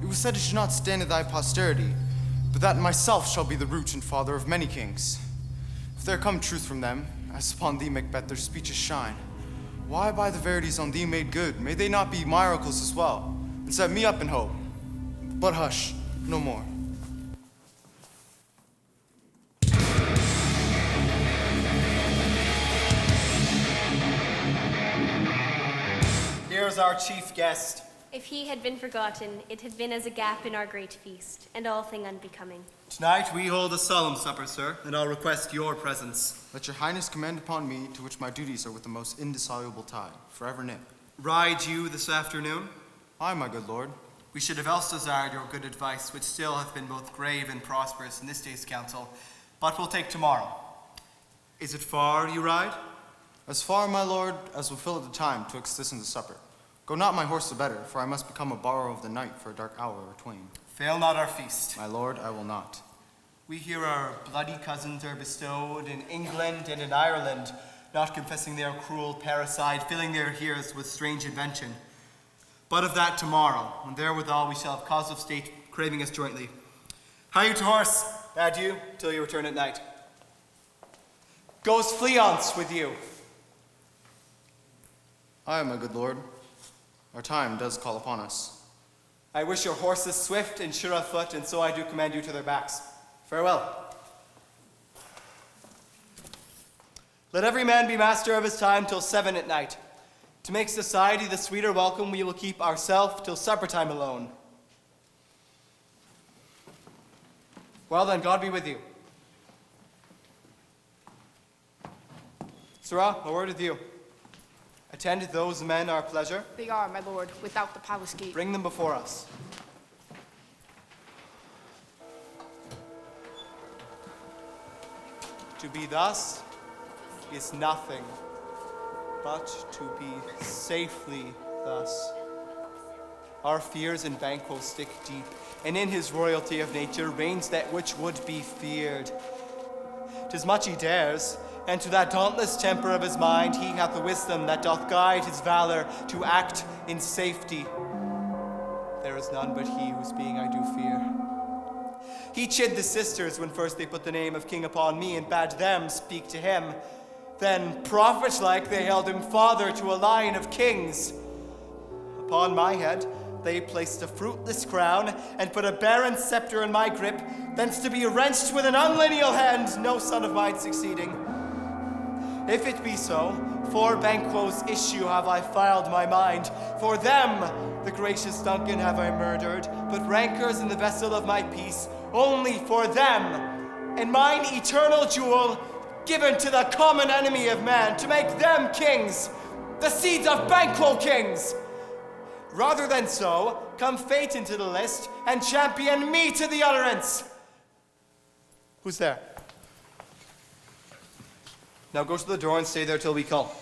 it was said it should not stand in thy posterity, but that myself shall be the root and father of many kings. If there come truth from them, as upon thee, Macbeth, their speeches shine, why by the verities on thee made good, may they not be miracles as well, and set me up in hope? But hush, no more. Here's our chief guest. If he had been forgotten, it had been as a gap in our great feast, and all thing unbecoming. Tonight we hold a solemn supper, sir, and I'll request your presence. Let your highness command upon me, to which my duties are with the most indissoluble tie, forever knit. Ride you this afternoon? Aye, my good lord. We should have else desired your good advice, which still hath been both grave and prosperous in this day's council, but we'll take tomorrow. Is it far you ride? As far, my lord, as will fill at the time twixt this and the supper. Go not my horse the better, for I must become a borrower of the night for a dark hour or twain. Fail not our feast. My lord, I will not. We hear our bloody cousins are bestowed in England and in Ireland, not confessing their cruel parricide, filling their ears with strange invention. But of that tomorrow, and therewithal we shall have cause of state craving us jointly. Hie you to horse, adieu, till you return at night. Goes Fleance with you. Aye, my good lord. Our time does call upon us. I wish your horses swift and sure of foot, and so I do command you to their backs. Farewell. Let every man be master of his time till 7 at night. To make society the sweeter welcome, we will keep ourself till supper time alone. Well then, God be with you. Sirrah, a word with you. Attend those men our pleasure. They are, my lord, without the palace gate. Bring them before us. To be thus is nothing, but to be safely thus. Our fears and banquos stick deep, and in his royalty of nature reigns that which would be feared. 'Tis much he dares, and to that dauntless temper of his mind he hath the wisdom that doth guide his valor to act in safety. There is none but he whose being I do fear. He chid the sisters when first they put the name of king upon me and bade them speak to him. Then, prophet-like, they held him father to a line of kings. Upon my head they placed a fruitless crown and put a barren scepter in my grip, thence to be wrenched with an unlineal hand, no son of mine succeeding. If it be so, for Banquo's issue have I filed my mind. For them, the gracious Duncan have I murdered, but rancors in the vessel of my peace, only for them and mine eternal jewel given to the common enemy of man to make them kings, the seeds of Banquo kings. Rather than so, come fate into the list and champion me to the utterance. Who's there? Now go to the door and stay there till we call.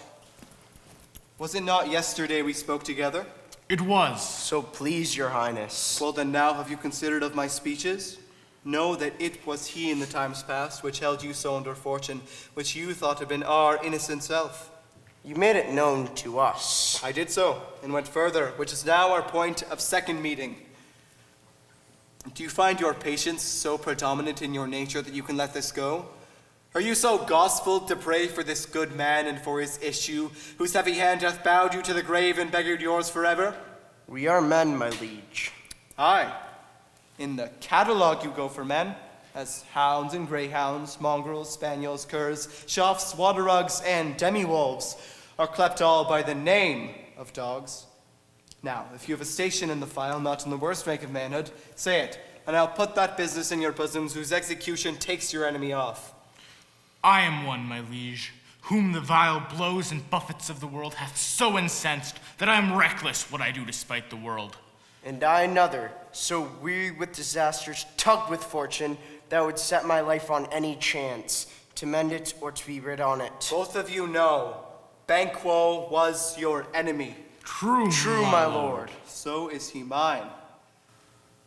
Was it not yesterday we spoke together? It was. So please, your highness. Well, then now have you considered of my speeches? Know that it was he in the times past which held you so under fortune, which you thought had been our innocent self. You made it known to us. I did so, and went further, which is now our point of second meeting. Do you find your patience so predominant in your nature that you can let this go? Are you so gospelled to pray for this good man and for his issue, whose heavy hand hath bowed you to the grave and beggared yours forever? We are men, my liege. Aye. In the catalogue you go for men, as hounds and greyhounds, mongrels, spaniels, curs, choughs, water-rugs, and demi-wolves are clept all by the name of dogs. Now, if you have a station in the file, not in the worst rank of manhood, say it, and I'll put that business in your bosoms whose execution takes your enemy off. I am one, my liege, whom the vile blows and buffets of the world hath so incensed that I am reckless what I do to spite the world. And I another, so weary with disasters, tugged with fortune, that would set my life on any chance, to mend it or to be rid on it. Both of you know, Banquo was your enemy. True, my lord. So is he mine.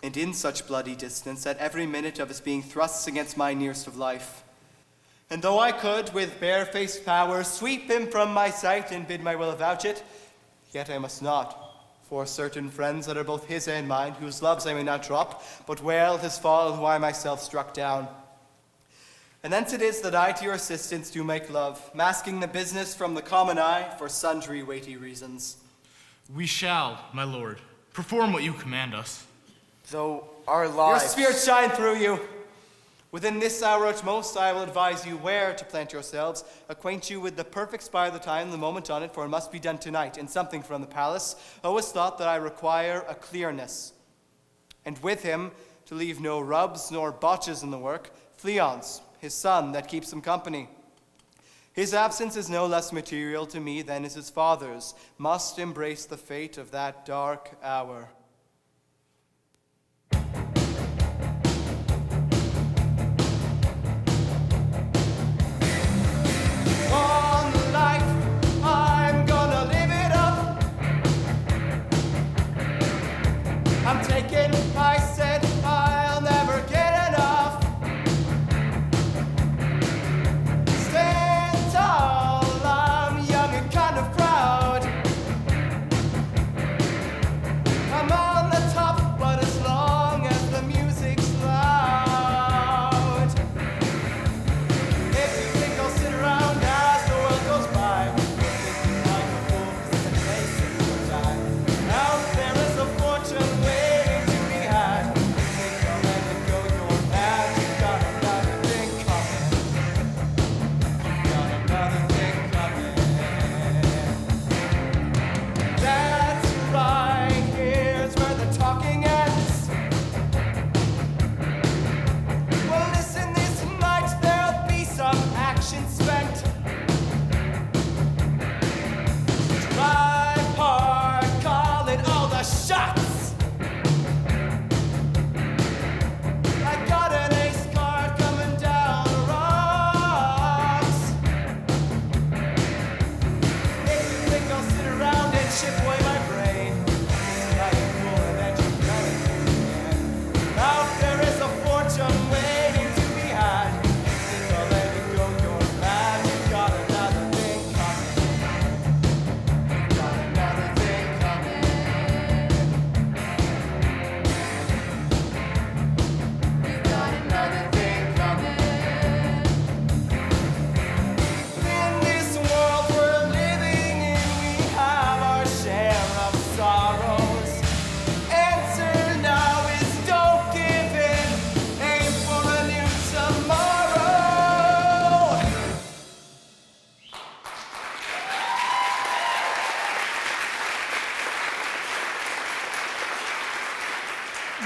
And in such bloody distance, at every minute of his being thrusts against my nearest of life. And though I could, with barefaced power, sweep him from my sight and bid my will avouch it, yet I must not. For certain friends that are both his and mine, whose loves I may not drop, but wail his fall who I myself struck down. And thence it is that I to your assistance do make love, masking the business from the common eye for sundry weighty reasons. We shall, my lord, perform what you command us. Though our lives... Your spirit shine through you. Within this hour at most, I will advise you where to plant yourselves, acquaint you with the perfect spire, the time, the moment on it, for it must be done tonight, and something from the palace. Always thought that I require a clearness. And with him, to leave no rubs nor botches in the work, Fleance, his son, that keeps him company. His absence is no less material to me than is his father's, must embrace the fate of that dark hour. I'm taking, I said, I'll never get enough. Stand tall, I'm young and kind of proud. I'm on the top, but as long as the music's loud. If you think I'll sit around as the world goes by, thinking like a fool, 'cause it's a place that will die. Out there is a fortune.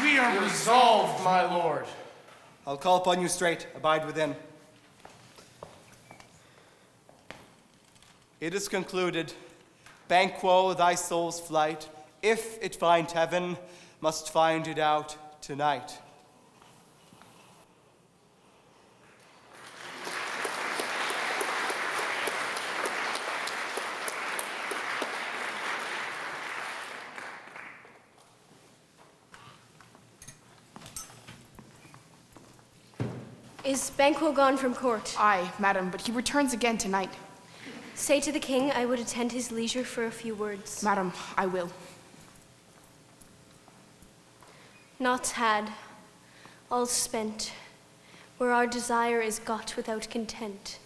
We are resolved, my lord. I'll call upon you straight. Abide within. It is concluded. Banquo thy soul's flight, if it find heaven, must find it out tonight. Is Banquo gone from court? Aye, madam, but he returns again tonight. Say to the king I would attend his leisure for a few words. Madam, I will. Naught had, all spent, where our desire is got without content.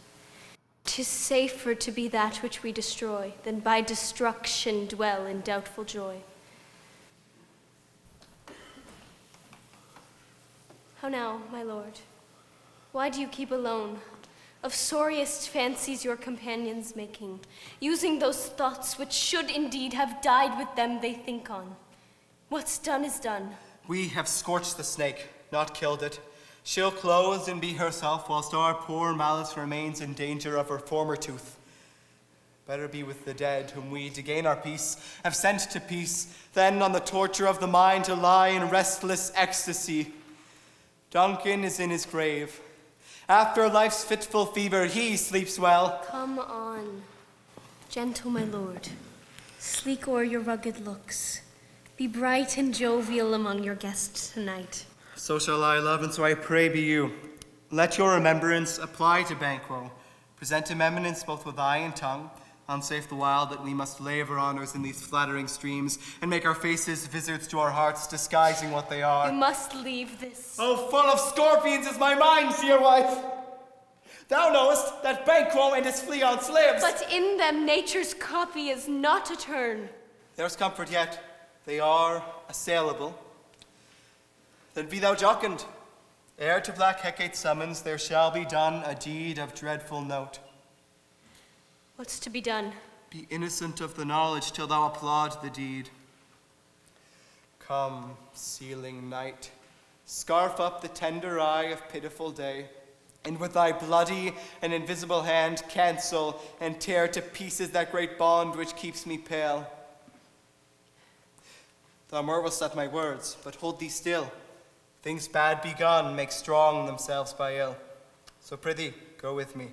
'Tis safer to be that which we destroy than by destruction dwell in doubtful joy. How now, my lord? Why do you keep alone? Of sorriest fancies your companions making, using those thoughts which should indeed have died with them they think on. What's done is done. We have scorched the snake, not killed it. She'll close and be herself, whilst our poor malice remains in danger of her former tooth. Better be with the dead, whom we, to gain our peace, have sent to peace, than on the torture of the mind to lie in restless ecstasy. Duncan is in his grave. After life's fitful fever, he sleeps well. Come on, gentle my lord, sleek o'er your rugged looks. Be bright and jovial among your guests tonight. So shall I, love, and so I pray be you. Let your remembrance apply to Banquo. Present him eminence both with eye and tongue. Unsafe the while that we must laver honors in these flattering streams, and make our faces visards to our hearts, disguising what they are. You must leave this. Oh, full of scorpions is my mind, dear wife. Thou knowest that Banquo and his fleance lives. But in them nature's copy is not a turn. There's comfort yet. They are assailable. Then be thou jocund. Ere to black Hecate's summons, there shall be done a deed of dreadful note. What's to be done? Be innocent of the knowledge till thou applaud the deed. Come, sealing night, scarf up the tender eye of pitiful day, and with thy bloody and invisible hand cancel and tear to pieces that great bond which keeps me pale. Thou marvelst at my words, but hold thee still. Things bad begun make strong themselves by ill. So prithee, go with me.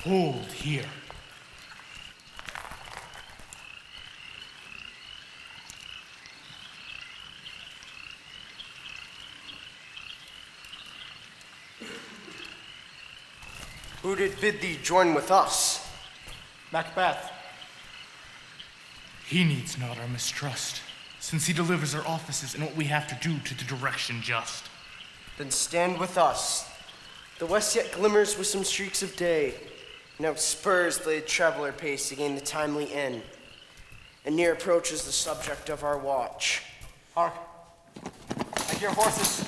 Hold here. Who did bid thee join with us? Macbeth. He needs not our mistrust, since he delivers our offices and what we have to do to the direction just. Then stand with us. The west yet glimmers with some streaks of day, and outspurs the traveler pace to gain the timely end, and near approaches the subject of our watch. Hark! I hear horses.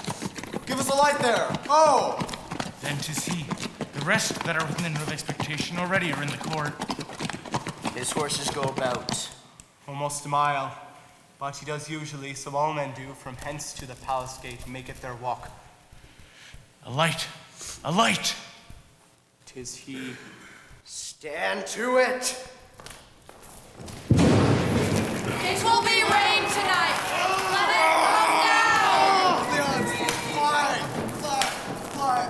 Give us a light there! Oh! Then 'tis he. The rest that are within of expectation already are in the court. His horses go about. Almost a mile, but he does usually, so all men do, from hence to the palace gate, make it their walk. A light! A light! 'Tis he. Stand to it! It will be rain tonight. Let it come down. Fly! Fly! Fly!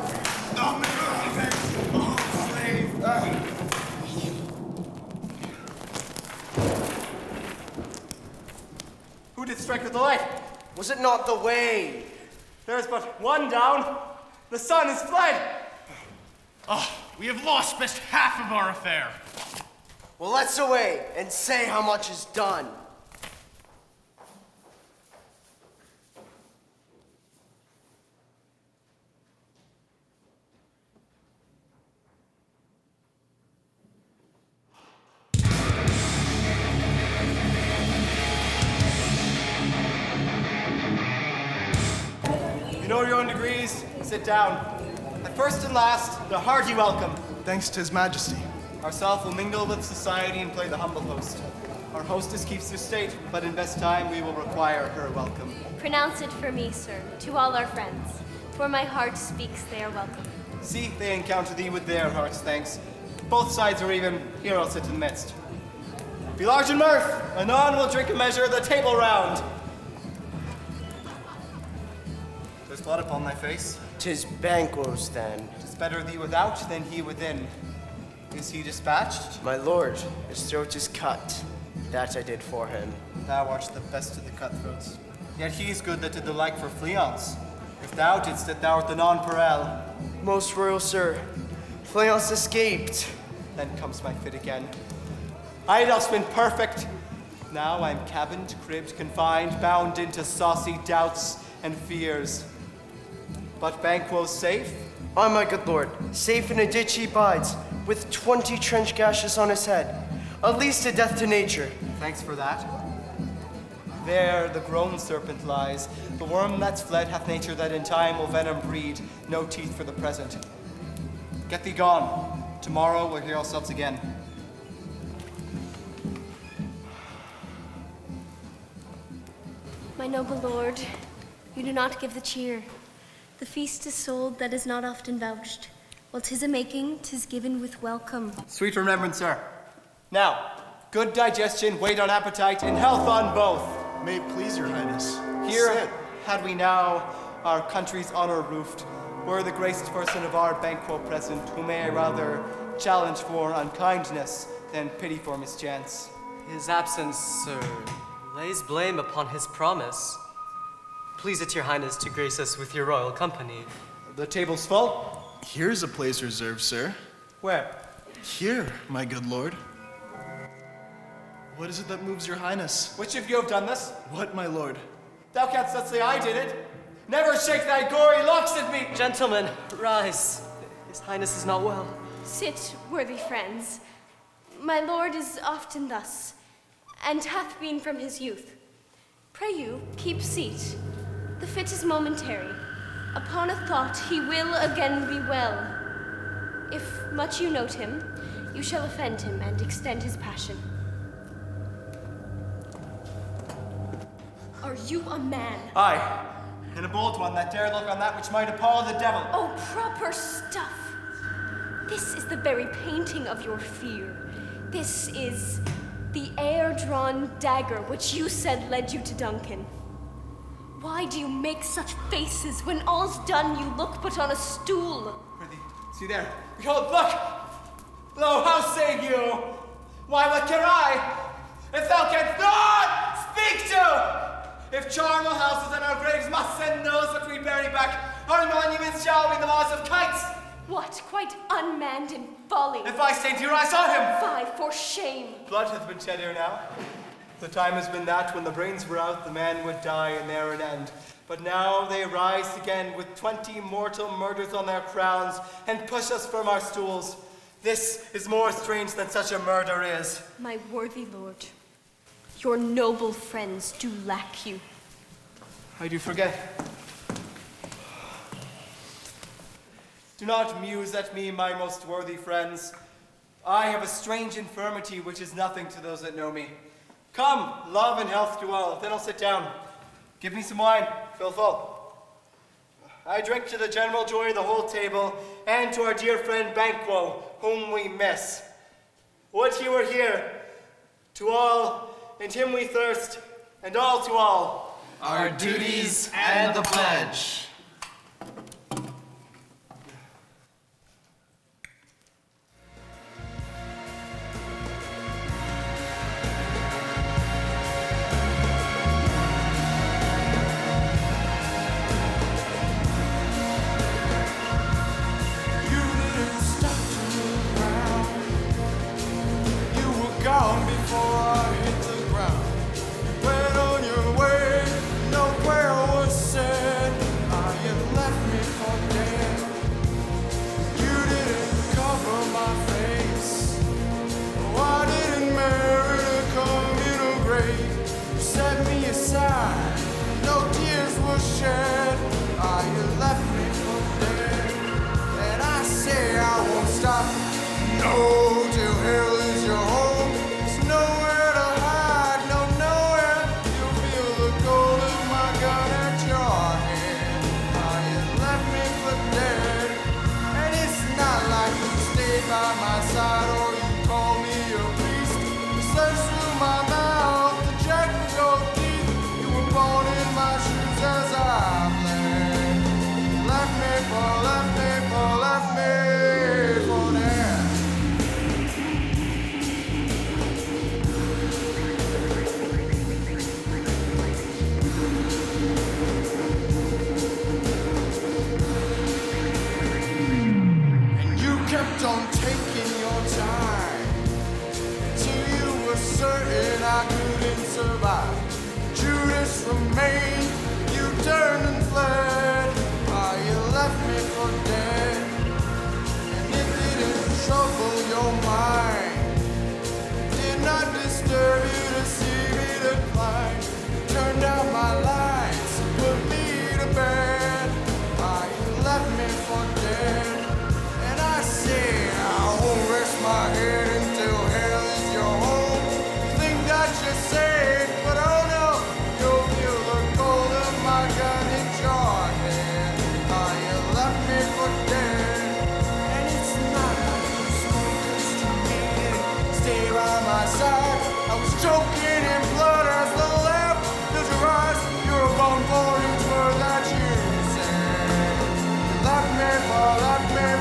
Oh, slave! Who did strike with the light? Was it not the way? There is but one down. The sun is fled. Oh, We have lost best half of our affair. Well, let's away and say how much is done. You know your own degrees. Sit down. At first and last, the hearty welcome. Thanks to His Majesty. Ourself will mingle with society and play the humble host. Our hostess keeps her state, but in best time we will require her welcome. Pronounce it for me, sir, to all our friends. For my heart speaks they are welcome. See, they encounter thee with their hearts, thanks. Both sides are even, here I'll sit in the midst. Be large in mirth, anon we'll drink a measure of the table round. There's blood upon thy face. 'Tis Banquo's then. 'Tis better thee without than he within. Is he dispatched? My lord, his throat is cut. That I did for him. Thou art the best of the cutthroats. Yet he is good that did the like for Fleance. If thou didst it, thou art the nonpareil. Most royal sir, Fleance escaped. Then comes my fit again. I had else been perfect. Now I'm cabined, cribbed, confined, bound into saucy doubts and fears. But Banquo's safe? Aye, my good lord, safe in a ditch he bides, with 20 trench gashes on his head. At least a death to nature. Thanks for that. There the grown serpent lies. The worm that's fled hath nature that in time will venom breed. No teeth for the present. Get thee gone. Tomorrow we'll hear ourselves again. My noble lord, you do not give the cheer. The feast is sold that is not often vouched. While 'tis a making, 'tis given with welcome. Sweet remembrance, sir. Now, good digestion, weight on appetite, and health on both. May it please your highness. Here Sit. had we now our country's honor roofed, were the graced person of our Banquo present, who may I rather challenge for unkindness than pity for mischance. His absence, sir, lays blame upon his promise. Please it your highness to grace us with your royal company. The table's full. Here's a place reserved, sir. Where? Here, my good lord. What is it that moves your highness? Which of you have done this? What, my lord? Thou canst not say I did it. Never shake thy gory locks at me! Gentlemen, rise. His highness is not well. Sit, worthy friends. My lord is often thus, and hath been from his youth. Pray you, keep seat. The fit is momentary. Upon a thought, he will again be well. If much you note him, you shall offend him and extend his passion. Are you a man? Aye, and a bold one that dare look on that which might appall the devil. Oh, proper stuff. This is the very painting of your fear. This is the air-drawn dagger which you said led you to Duncan. Why do you make such faces when all's done you look but on a stool? See there. Behold, look! Lo, how say you? Why, what care I? If thou canst not speak to! If charnel houses and our graves must send those that we bury back, our monuments shall be the laws of kites! What, quite unmanned in folly? If I stand here, I saw him! Fie, for shame! Blood hath been shed here now. The time has been that when the brains were out, the man would die and there an end. But now they rise again with 20 mortal murders on their crowns and push us from our stools. This is more strange than such a murder is. My worthy lord, your noble friends do lack you. I do forget. Do not muse at me, my most worthy friends. I have a strange infirmity which is nothing to those that know me. Come, love and health to all. Then I'll sit down. Give me some wine. Fill full. I drink to the general joy of the whole table, and to our dear friend Banquo, whom we miss. Would he were here. To all, and him we thirst, and all to all. Our duties and the pledge. didn't survive. Judas remained, you turned and fled. Ah, you left me for dead. And it didn't trouble your mind, did not disturb you to see me decline. Turned down my lights, put me to bed. Ah, you left me for dead. And I say, I won't rest my head until hell is your home. Think that you're safe, but oh no, you'll feel the cold of my gun in your hand. Ah, you left me for dead. And it's not like you sweetest to me. Stay by my side. I was choking in blood as the lamp filled your eyes. You're a bone for each word that you said. You left me for dead.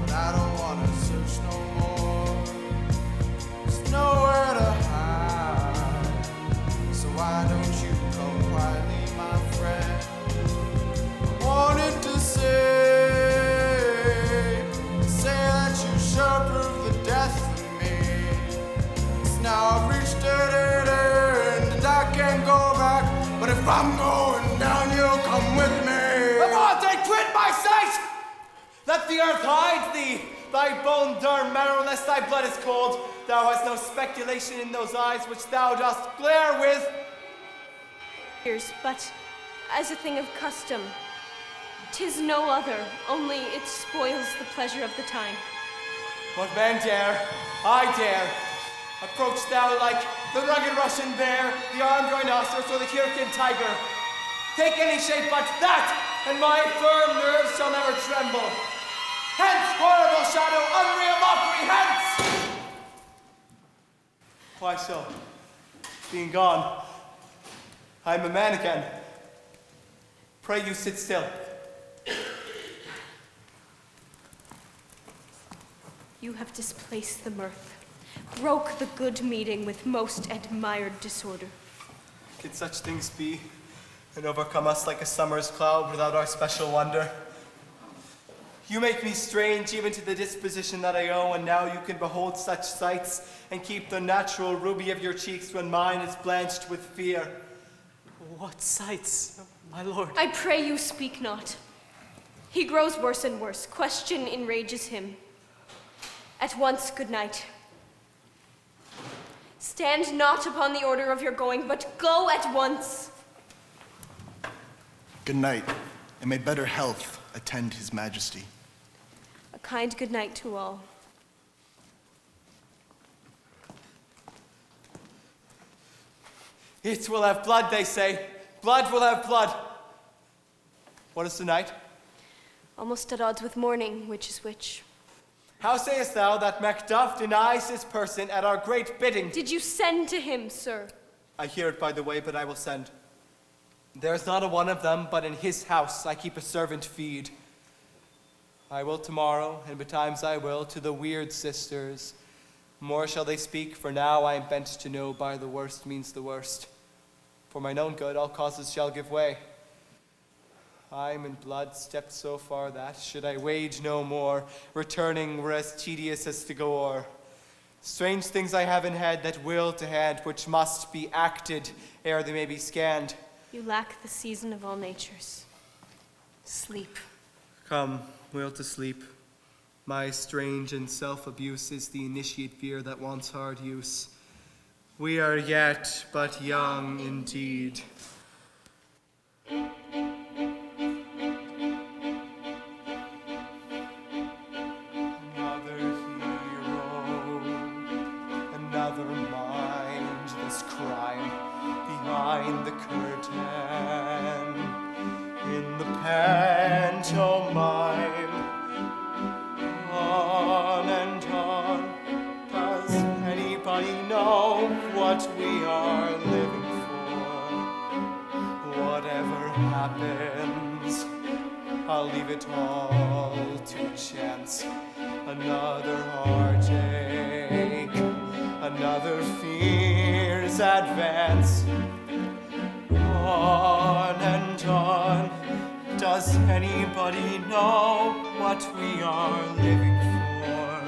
But I don't wanna search no more. There's nowhere to hide. So why don't you come quietly, my friend? I wanted to say that you sure prove the death of me. 'Cause now I've reached a dead end and I can't go back. But if I'm going down, you'll come with me. Avante, quit my sight! Let the earth hide thee, thy bone darn marrow, lest thy blood is cold. Thou hast no speculation in those eyes which thou dost glare with. But as a thing of custom, 'tis no other, only it spoils the pleasure of the time. What man dare? I dare. Approach thou like the rugged Russian bear, the armed rhinoceros, or the Kyrgyz tiger. Take any shape but that, and my firm nerves shall never tremble. Hence, horrible shadow, unreal mockery, hence! Why so? Being gone, I am a man again. Pray you sit still. You have displaced the mirth, broke the good meeting with most admired disorder. Can such things be, and overcome us like a summer's cloud without our special wonder? You make me strange even to the disposition that I owe, and now you can behold such sights and keep the natural ruby of your cheeks when mine is blanched with fear. What sights, my lord? I pray you speak not. He grows worse and worse. Question enrages him. At once, good night. Stand not upon the order of your going, but go at once. Good night, and may better health attend his majesty. A kind good night to all. It will have blood, they say. Blood will have blood. What is tonight? Almost at odds with morning, which is which. How sayest thou that Macbeth denies his person at our great bidding? Did you send to him, sir? I hear it by the way, but I will send. There is not a one of them, but in his house I keep a servant feed. I will tomorrow, and betimes I will, to the weird sisters. More shall they speak, for now I am bent to know by the worst means the worst. For mine own good, all causes shall give way. I am in blood stepped so far that, should I wage no more, returning were as tedious as to go o'er. Strange things I have in head that will to hand, which must be acted ere they may be scanned. You lack the season of all natures. Sleep. Come, will to sleep. My strange and self-abuse is the initiate fear that wants hard use. We are yet but young indeed. Another mind, this crime behind the curtain, in the pantomime, on and on. Does anybody know what we are living for? Whatever happens, I'll leave it all to chance. Another heartache, another fear's advance. On and on. Does anybody know what we are living for?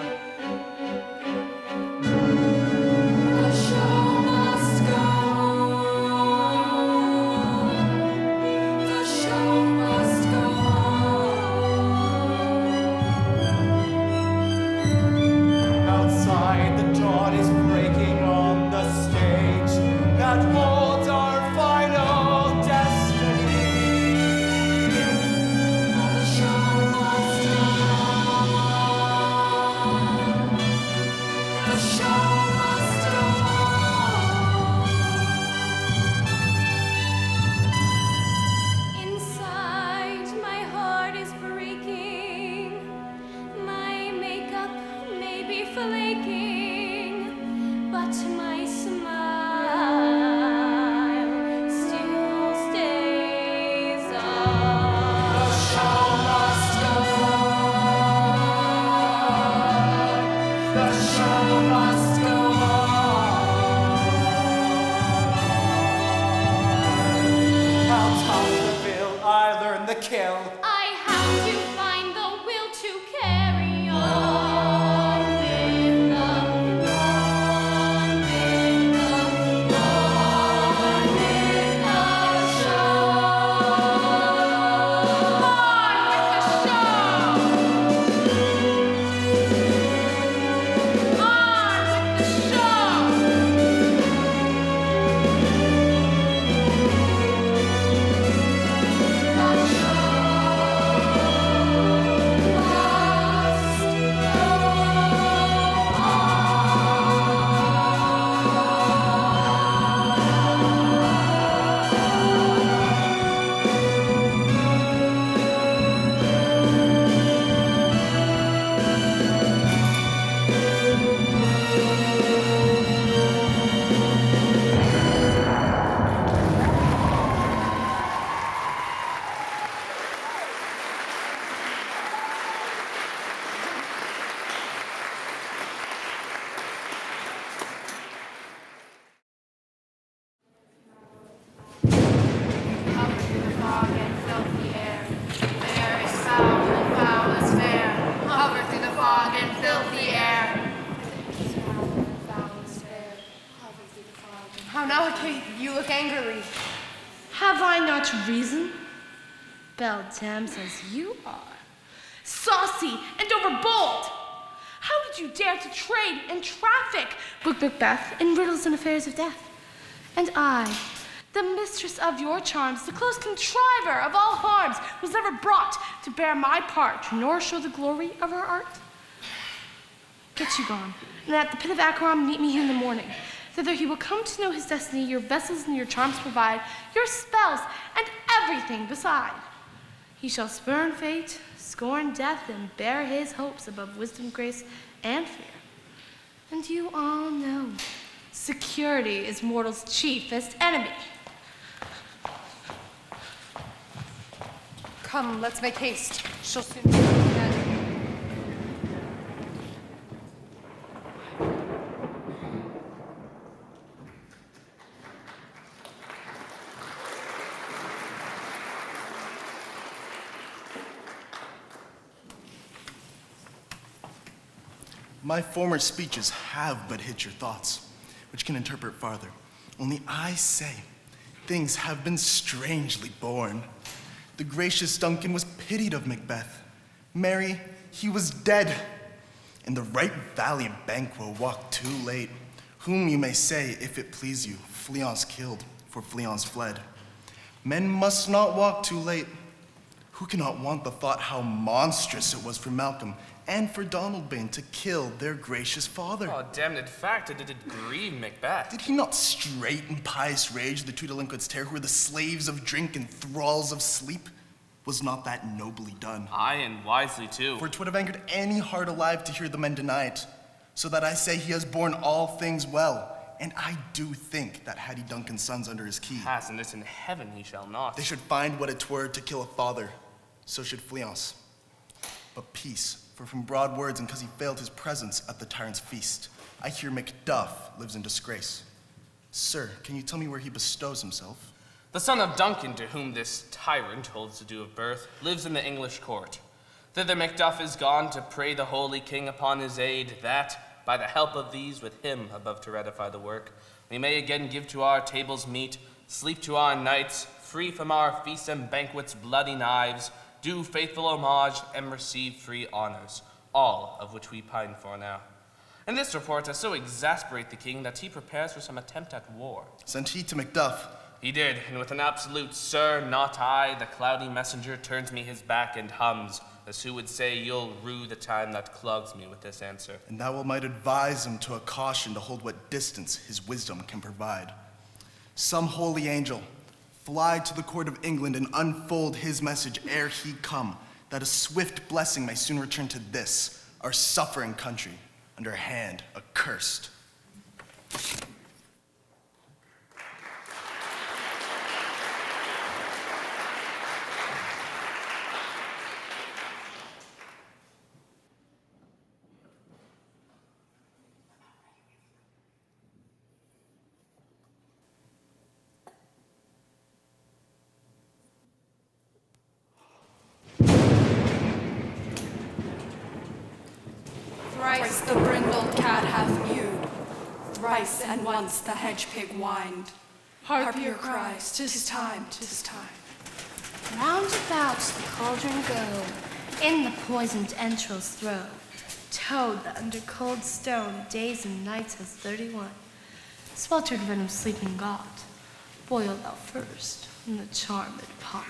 flaking, but my smile still stays on. The show must go on. The show must go on. I'll top the bill, I learn the kill. I have to find the will to carry on with the, on with the, on with the show. On with the show. On with the show. Up through the fog and filthy air. Fair is foul and foul is fair. Hover through the fog and filthy air. How now, Kate? You look angrily. Have I not reason? Beldams as you are, saucy and overbold. How did you dare to trade and traffic with Macbeth in riddles and affairs of death? And I, the mistress of your charms, the close contriver of all harms, was never brought to bear my part, nor show the glory of our art? Get you gone, and at the pit of Acheron meet me here in the morning. Thither he will come to know his destiny, your vessels and your charms provide, your spells, and everything beside. He shall spurn fate, scorn death, and bear his hopes above wisdom, grace, and fear. And you all know, security is mortal's chiefest enemy. Come, let's make haste. She'll soon be dead. My former speeches have but hit your thoughts, which can interpret farther. Only I say, things have been strangely born. The gracious Duncan was pitied of Macbeth. Marry, he was dead. And the right valiant Banquo walked too late, whom you may say, if it please you, Fleance killed, for Fleance fled. Men must not walk too late. Who cannot want the thought how monstrous it was for Malcolm and for Donalbain to kill their gracious father? Oh, damned fact, did it grieve Macbeth? Did he not straight in pious rage the two delinquents tear who were the slaves of drink and thralls of sleep? Was not that nobly done? Aye, and wisely too. For 'twould have angered any heart alive to hear the men deny it. So that I say he has borne all things well. And I do think that had he Duncan's sons under his key, Has, and this in heaven he shall not. they should find what it were to kill a father. So should Fleance. But peace, for from broad words and 'cause he failed his presence at the tyrant's feast, I hear Macduff lives in disgrace. Sir, can you tell me where he bestows himself? The son of Duncan, to whom this tyrant holds the due of birth, lives in the English court. Thither Macduff is gone to pray the holy king upon his aid, that, by the help of these, with him above to ratify the work, we may again give to our tables meat, sleep to our nights, free from our feasts and banquets bloody knives, do faithful homage, and receive free honors, all of which we pine for now. And this report does so exasperate the king that he prepares for some attempt at war. Sent he to Macduff? He did, and with an absolute "Sir, not I," the cloudy messenger turns me his back and hums, as who would say, "You'll rue the time that clogs me with this answer." And thou might advise him to a caution to hold what distance his wisdom can provide. Some holy angel, fly to the court of England and unfold his message ere he come, that a swift blessing may soon return to this, our suffering country. under a hand accursed. Thrice the brindled cat hath mewed, thrice and once the hedge pig whined. Harpier cries, 'tis time, 'tis time. Round about the cauldron go, in the poisoned entrails throw. Toad that under cold stone days and nights has 31. Sweltered venom sleeping God, boil thou first in the charmed pot.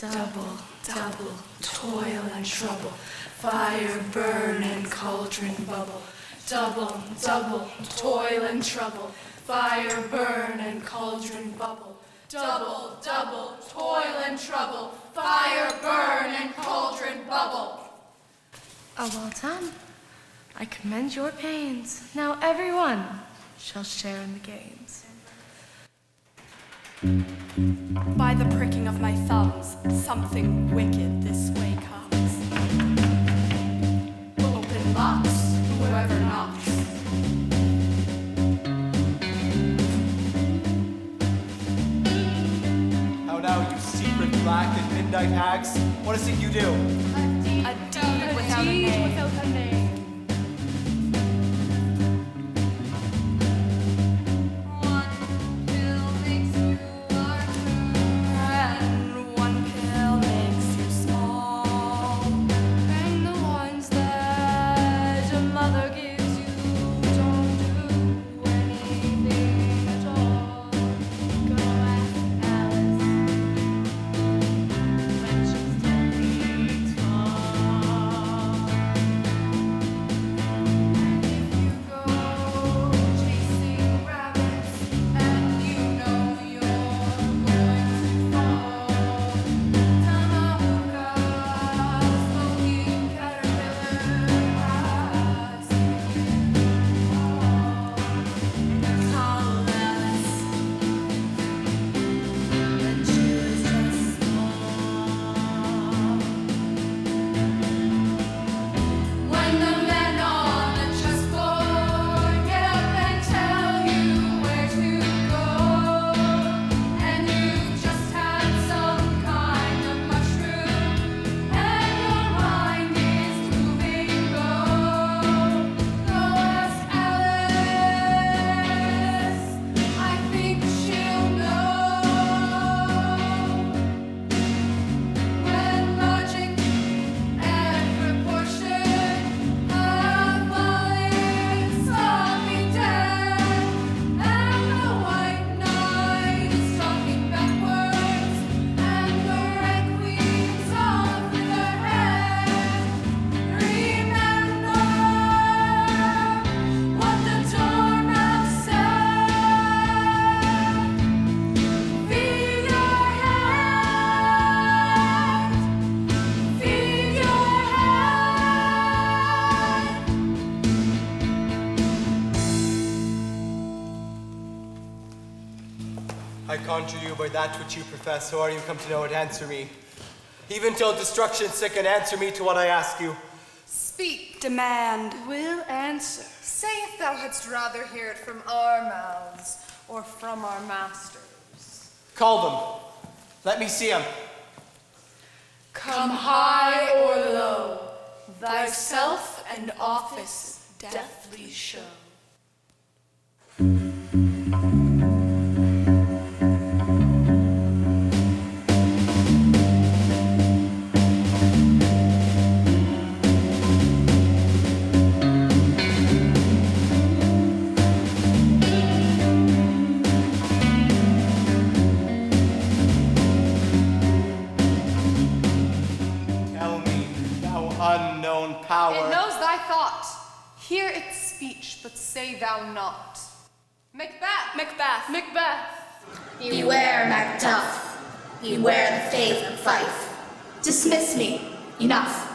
Double, double, toil and trouble, fire burn and cauldron bubble. Double, double, toil and trouble, fire burn and cauldron bubble. Double, double, toil and trouble, fire burn and cauldron bubble. Oh, well done. I commend your pains. Now everyone shall share in the games. By the pricking of my thumbs, something wicked this way comes. Open locks, whoever knocks. How now, you secret black and midnight hags? What is it you do? A deed without a name. I conjure you by that which you profess, or are you come to know it, answer me. Even till destruction sicken, answer me to what I ask you. Speak. Demand. Will answer. Say if thou hadst rather hear it from our mouths or from our masters. Call them. Let me see them. Come high or low, thyself and office deftly show. Power. It knows thy thought. Hear its speech, but say thou not. Macbeth! Macbeth! Macbeth! Beware, Macduff. Beware the faith and fife. Dismiss me. Enough.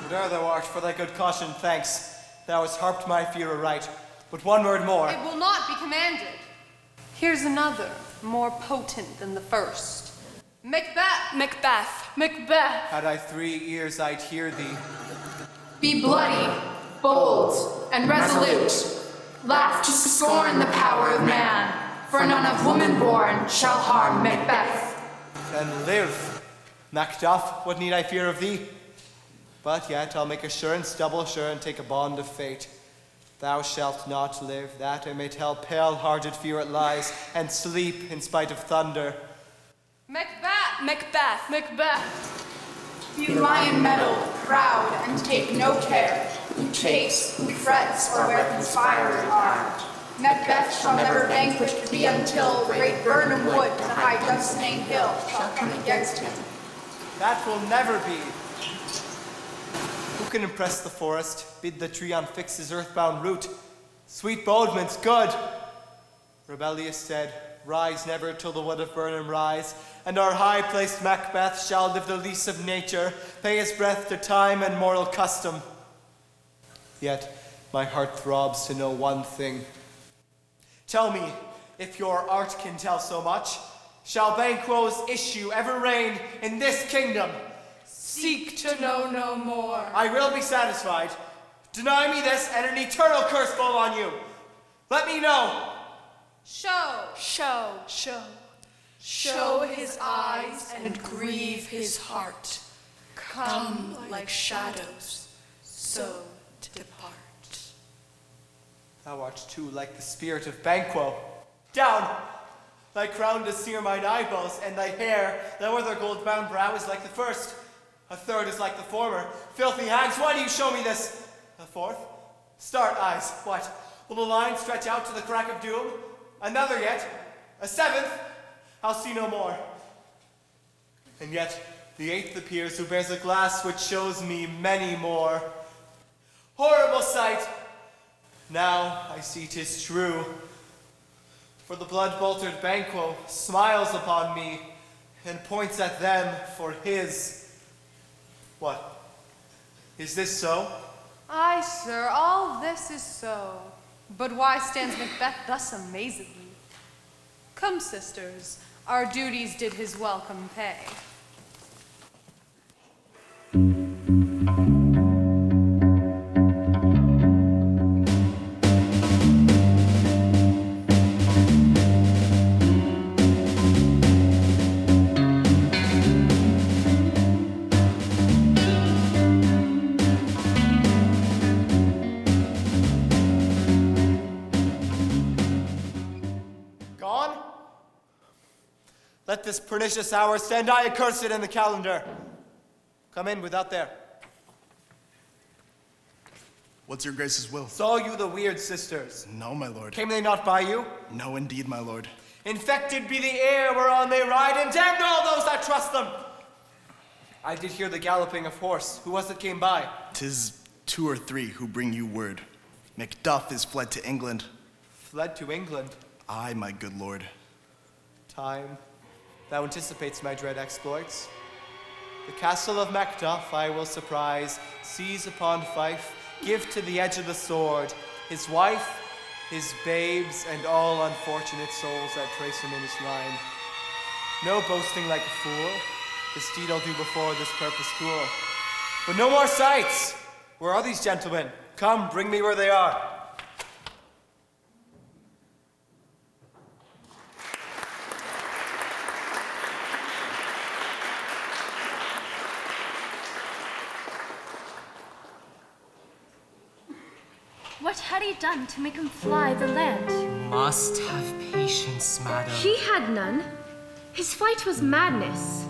Whate'er thou art, for thy good caution, thanks. Thou hast harped my fear aright. But one word more. It will not be commanded. Here's another, more potent than the first. Macbeth! Macbeth! Macbeth! Had I 3 ears, I'd hear thee. Be bloody, bold, and resolute. Laugh to scorn the power of man, for none of woman born shall harm Macbeth. Then live. Macduff, what need I fear of thee? But yet I'll make assurance double sure and take a bond of fate. Thou shalt not live, that I may tell pale-hearted fear it lies, and sleep in spite of thunder. Macbeth! Macbeth! Macbeth! You lie in metal, proud, and take no care. Who takes, who frets, or where whose fire is armed. Macbeth shall never vanquished be until great Birnam Wood, the high Dunsinane Hill, shall come against him. That will never be. Who can impress the forest, bid the tree unfix his earthbound root? Sweet bodements, good! Rebellious said, rise never till the wood of Birnam rise, and our high-placed Macbeth shall live the lease of nature, pay his breath to time and mortal custom. Yet my heart throbs to know one thing. Tell me, if your art can tell so much, shall Banquo's issue ever reign in this kingdom? Seek to know no more. I will be satisfied. Deny me this, and an eternal curse fall on you. Let me know. Show. Show. Show. Show his eyes and grieve his heart. Come like shadows, so to depart. Thou art too like the spirit of Banquo. Down! Thy crown does sear mine eyeballs, and thy hair, thou other gold-bound brow, is like the first. A third is like the former. Filthy hags, why do you show me this? A fourth? Start, eyes. What? Will the line stretch out to the crack of doom? Another yet? A seventh? I'll see no more. And yet, the eighth appears, who bears a glass which shows me many more. Horrible sight! Now I see 'tis true. For the blood-boltered Banquo smiles upon me and points at them for his. What? Is this so? Aye, sir, all this is so. But why stands Macbeth thus amazedly? Come, sisters, our duties did his welcome pay. Let this pernicious hour stand I accursed in the calendar. Come in without there. What's your grace's will? Saw you the weird sisters? No, my lord. Came they not by you? No, indeed, my lord. Infected be the air whereon they ride, and damned all those that trust them. I did hear the galloping of horse. Who was it came by? 'Tis 2 or 3 who bring you word. Macduff is fled to England. Fled to England? Aye, my good lord. Time, thou anticipatest my dread exploits. The castle of Macduff I will surprise, seize upon Fife, give to the edge of the sword, his wife, his babes, and all unfortunate souls that trace him in his line. No boasting like a fool, this deed I'll do before this purpose cool. But no more sights! Where are these gentlemen? Come, bring me where they are. What had he done to make him fly the land? You must have patience, madam. He had none. His flight was madness.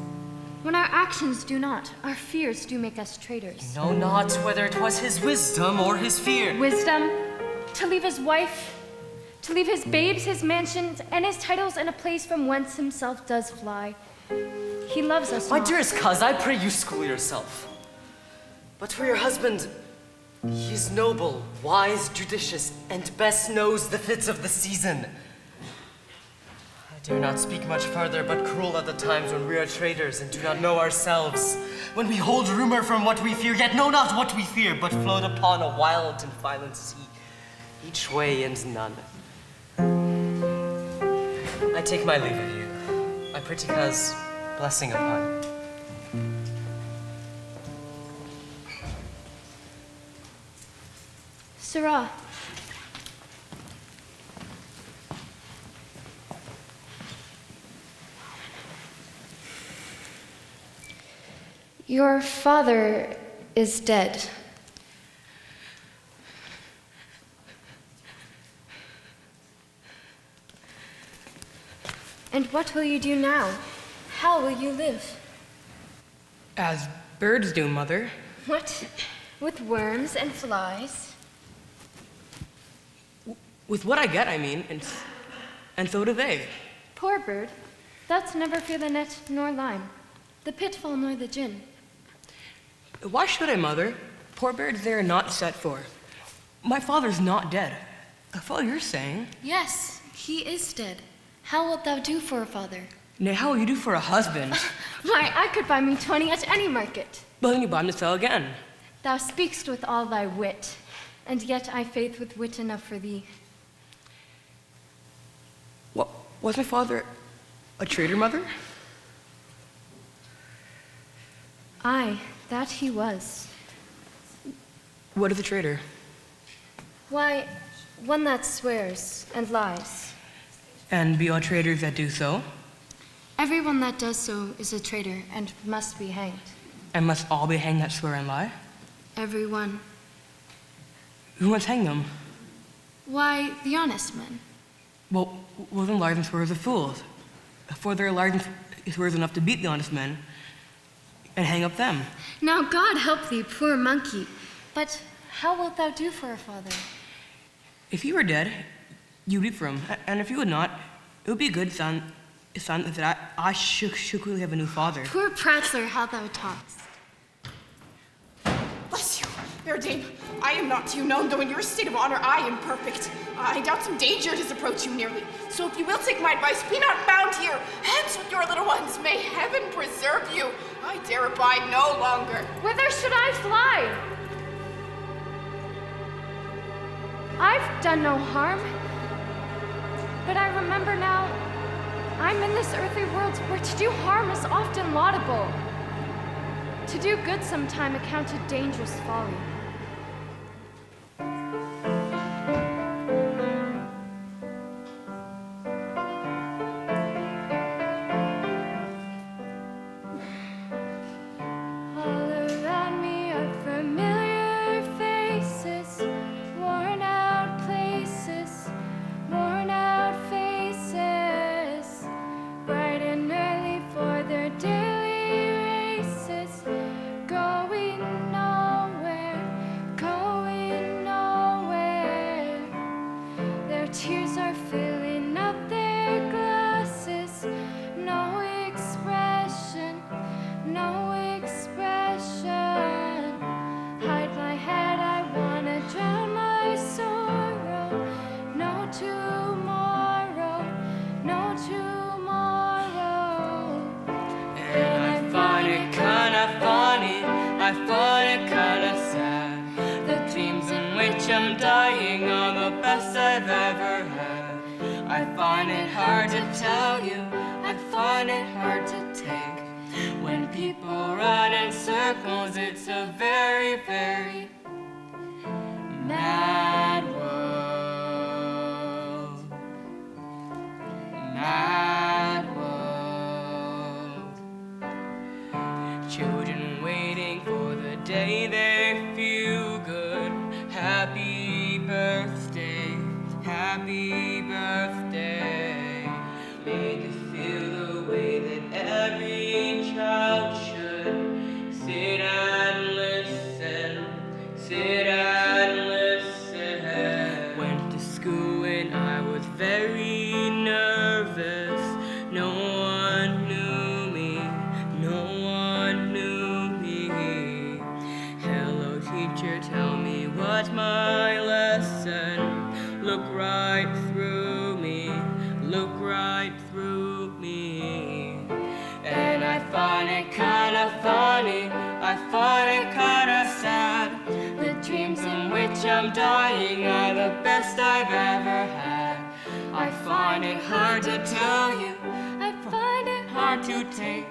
When our actions do not, our fears do make us traitors. You know not whether it was his wisdom or his fear. Wisdom? To leave his wife, to leave his babes, his mansions, and his titles in a place from whence himself does fly. He loves us My not. dearest coz, I pray you school yourself. But for your husband, he is noble, wise, judicious, and best knows the fits of the season. dare not speak much further, but cruel are the times when we are traitors and do not know ourselves. When we hold rumor from what we fear, yet know not what we fear, but float upon a wild and violent sea. Each way ends none. I take my leave of you. I pray to God's blessing upon you. Sirrah. Your father is dead. And what will you do now? How will you live? As birds do, Mother. What? With worms and flies? With what I get, I mean, and so do they. Poor bird. Thou'dst never fear the net nor lime, the pitfall nor the gin. Why should I, Mother? Poor birds they are not set for. My father's not dead. That's all you're saying. Yes, he is dead. How wilt thou do for a father? Nay, how will you do for a husband? Why, I could buy me 20 at any market. But then you buy him to sell again. Thou speak'st with all thy wit, and yet I faith with wit enough for thee. What, was my father a traitor, Mother? Aye, that he was. What is a traitor? Why, one that swears and lies. And be all traitors that do so? Everyone that does so is a traitor and must be hanged. And must all be hanged that swear and lie? Everyone. Who must hang them? Why, the honest men. Well, then liars and swearers are fools. For there are liars and swearers enough to beat the honest men and hang up them. Now God help thee, poor monkey. But how wilt thou do for a father? If he were dead, you weep for him. And if you would not, it would be a good son that I should quickly have a new father. Poor prattler, how thou talkst. Bless you, fair dame. I am not to you known, though in your state of honor I am perfect. I doubt some danger does approach you nearly. So if you will take my advice, be not bound here. Hence with your little ones. May heaven preserve you. I dare abide no longer. Whither should I fly? I've done no harm. But I remember now, I'm in this earthly world where to do harm is often laudable. To do good sometime accounted dangerous folly. I'm dying are the best I've ever had. I find it hard to tell you, I find it hard to take. When people run in circles, it's a very, very mad world. Mad world. Children waiting for the day they feel good. Happy birthday, happy birthday. Make us feel the way that every child should. Sit and listen, sit and listen. Went to school when I was very nervous. No one knew me, no one knew me. Hello teacher, tell me what's my lesson? Look right through me, look right through am dying of the best I've ever had. I find it hard to tell you, I find it hard to take.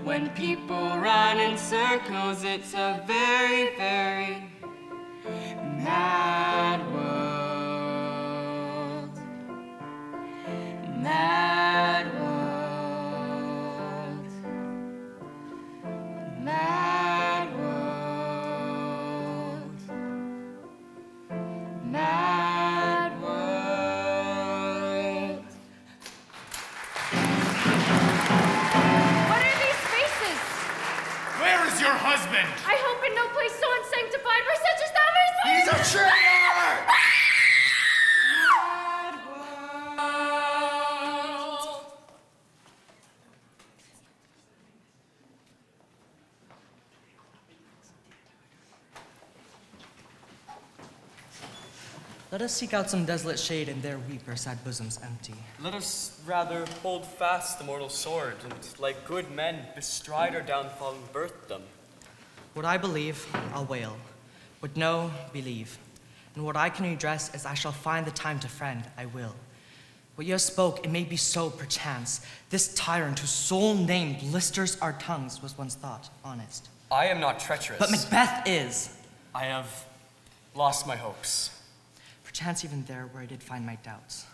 When people run in circles, it's a very, very mad world. Mad world. Mad world. Mad world. What are these faces? Where is your husband? I hope in no place so unsanctified where such as thou mayst be. He's a traitor! Let us seek out some desolate shade and there weep our sad bosoms empty. Let us rather hold fast the mortal sword, and like good men, bestride our downfall and birth them. What I believe, I'll wail. What know, believe. And what I can redress, as I shall find the time to friend, I will. What you have spoke, it may be so, perchance. This tyrant whose sole name blisters our tongues was once thought honest. I am not treacherous. But Macbeth is. I have lost my hopes. Perchance even there where I did find my doubts.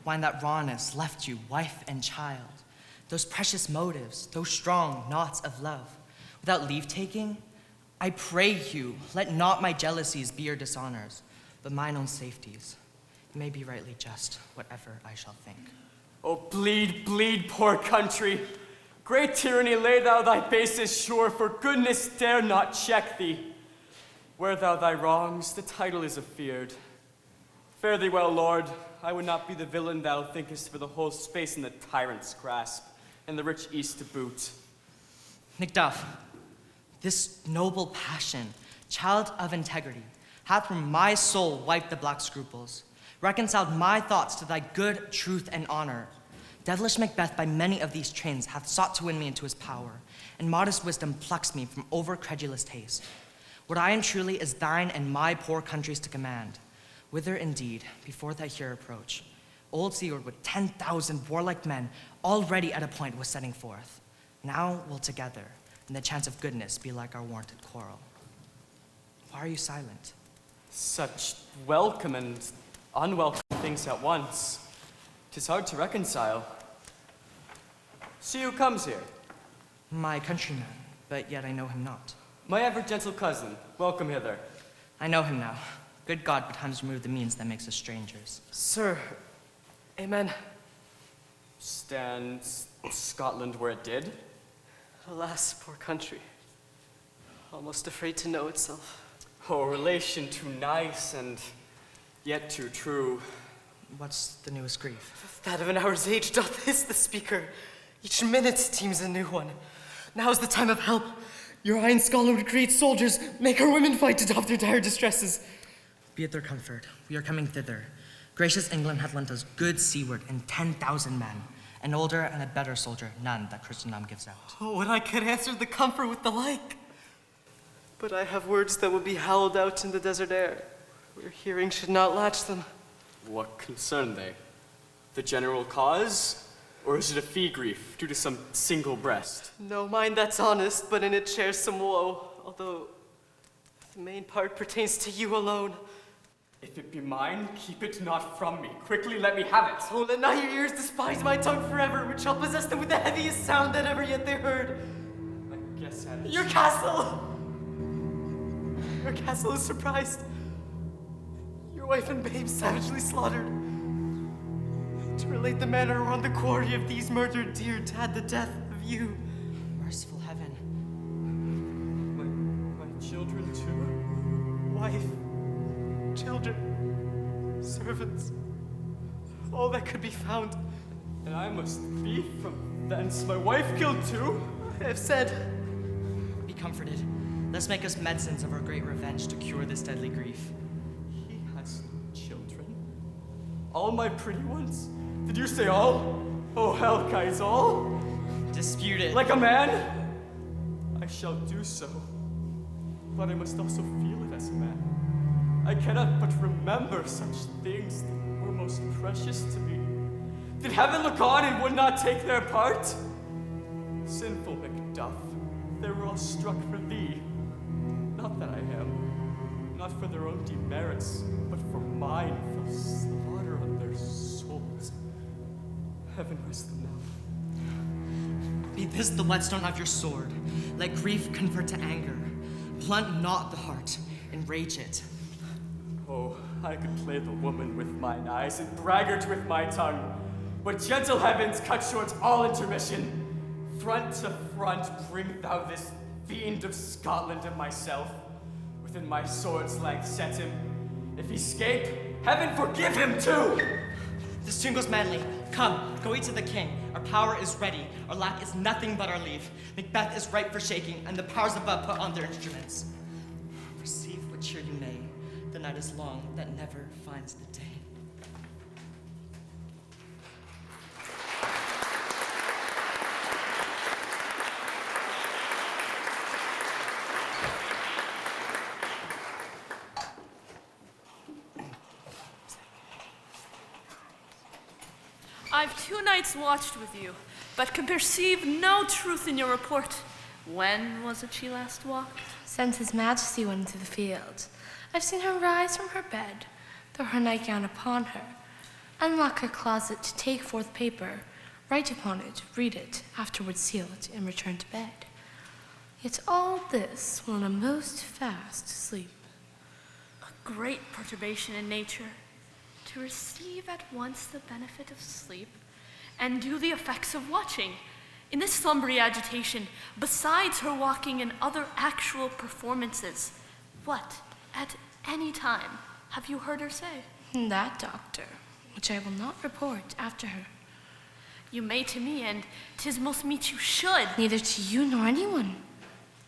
Why in that rawness left you, wife and child? Those precious motives, those strong knots of love. Without leave-taking, I pray you, let not my jealousies be your dishonors, but mine own safeties. You may be rightly just, whatever I shall think. Oh, bleed, bleed, poor country. Great tyranny, lay thou thy bases sure, for goodness dare not check thee. Wear thou thy wrongs, the title is afeard. Fare thee well, Lord. I would not be the villain thou thinkest for the whole space in the tyrant's grasp, and the rich east to boot. Macduff, this noble passion, child of integrity, hath from my soul wiped the black scruples, reconciled my thoughts to thy good truth and honor. Devilish Macbeth by many of these trains hath sought to win me into his power, and modest wisdom plucks me from over-credulous taste. What I am truly is thine and my poor country's to command. Whither indeed, before thy here approach, old Sigurd with 10,000 warlike men already at a point was setting forth. Now we'll together, and the chance of goodness be like our warranted quarrel. Why are you silent? Such welcome and unwelcome things at once. 'Tis hard to reconcile. See who comes here. My countryman, but yet I know him not. My ever gentle cousin, welcome hither. I know him now. Good God betimes remove the means that makes us strangers. Sir, amen. Stands Scotland where it did? Alas, poor country. Almost afraid to know itself. Oh, relation too nice and yet too true. What's the newest grief? That of an hour's age doth hiss the speaker. Each minute seems a new one. Now's the time of help. Your eye in Scotland would create soldiers, make our women fight to doff their dire distresses. Be it their comfort, we are coming thither. Gracious England hath lent us good seaward and 10,000 men, an older and a better soldier, none that Christendom gives out. Oh, would I could answer the comfort with the like! But I have words that will be howled out in the desert air, where hearing should not latch them. What concern they? The general cause? Or is it a fee grief due to some single breast? No mind that's honest, but in it shares some woe, although the main part pertains to you alone. If it be mine, keep it not from me. Quickly let me have it. Oh, let not your ears despise my tongue forever, which shall possess them with the heaviest sound that ever yet they heard. I guess at it. Your castle! Your castle is surprised. Your wife and babe savagely slaughtered. To relate the manner whereon the quarry of these murdered dear had the death of you. Merciful heaven. My children too. Wife. Children, servants, all that could be found. And I must be from thence my wife killed too? I have said. Be comforted. Let's make us medicines of our great revenge to cure this deadly grief. He has children? All my pretty ones? Did you say all? Oh, hell, guys, all? Dispute it. Like a man? I shall do so. But I must also feel it as a man. I cannot but remember such things that were most precious to me. Did heaven look on and would not take their part? Sinful Macduff, they were all struck for thee. Not that I am, not for their own demerits, but for mine fell slaughter on their souls. Heaven rest them now. Be this the whetstone of your sword. Let grief convert to anger. Blunt not the heart, enrage it. Oh, I could play the woman with mine eyes and braggart with my tongue. But gentle heavens, cut short all intermission. Front to front bring thou this fiend of Scotland and myself. Within my sword's length set him. If he escape, heaven forgive him too! This tune goes manly. Come, go eat to the king. Our power is ready. Our lack is nothing but our leave. Macbeth is ripe for shaking, and the powers above put on their instruments. Receive what cheer you may. The night is long that never finds the day. I've 2 nights watched with you, but can perceive no truth in your report. When was it she last walked? Since His Majesty went into the field, I've seen her rise from her bed, throw her nightgown upon her, unlock her closet to take forth paper, write upon it, read it, afterwards seal it, and return to bed. Yet all this while in a most fast sleep. A great perturbation in nature, to receive at once the benefit of sleep and do the effects of watching. In this slumbery agitation, besides her walking and other actual performances, what, at any time, have you heard her say? That, doctor, which I will not report after her. You may to me, and 'tis most meet you should. Neither to you nor anyone,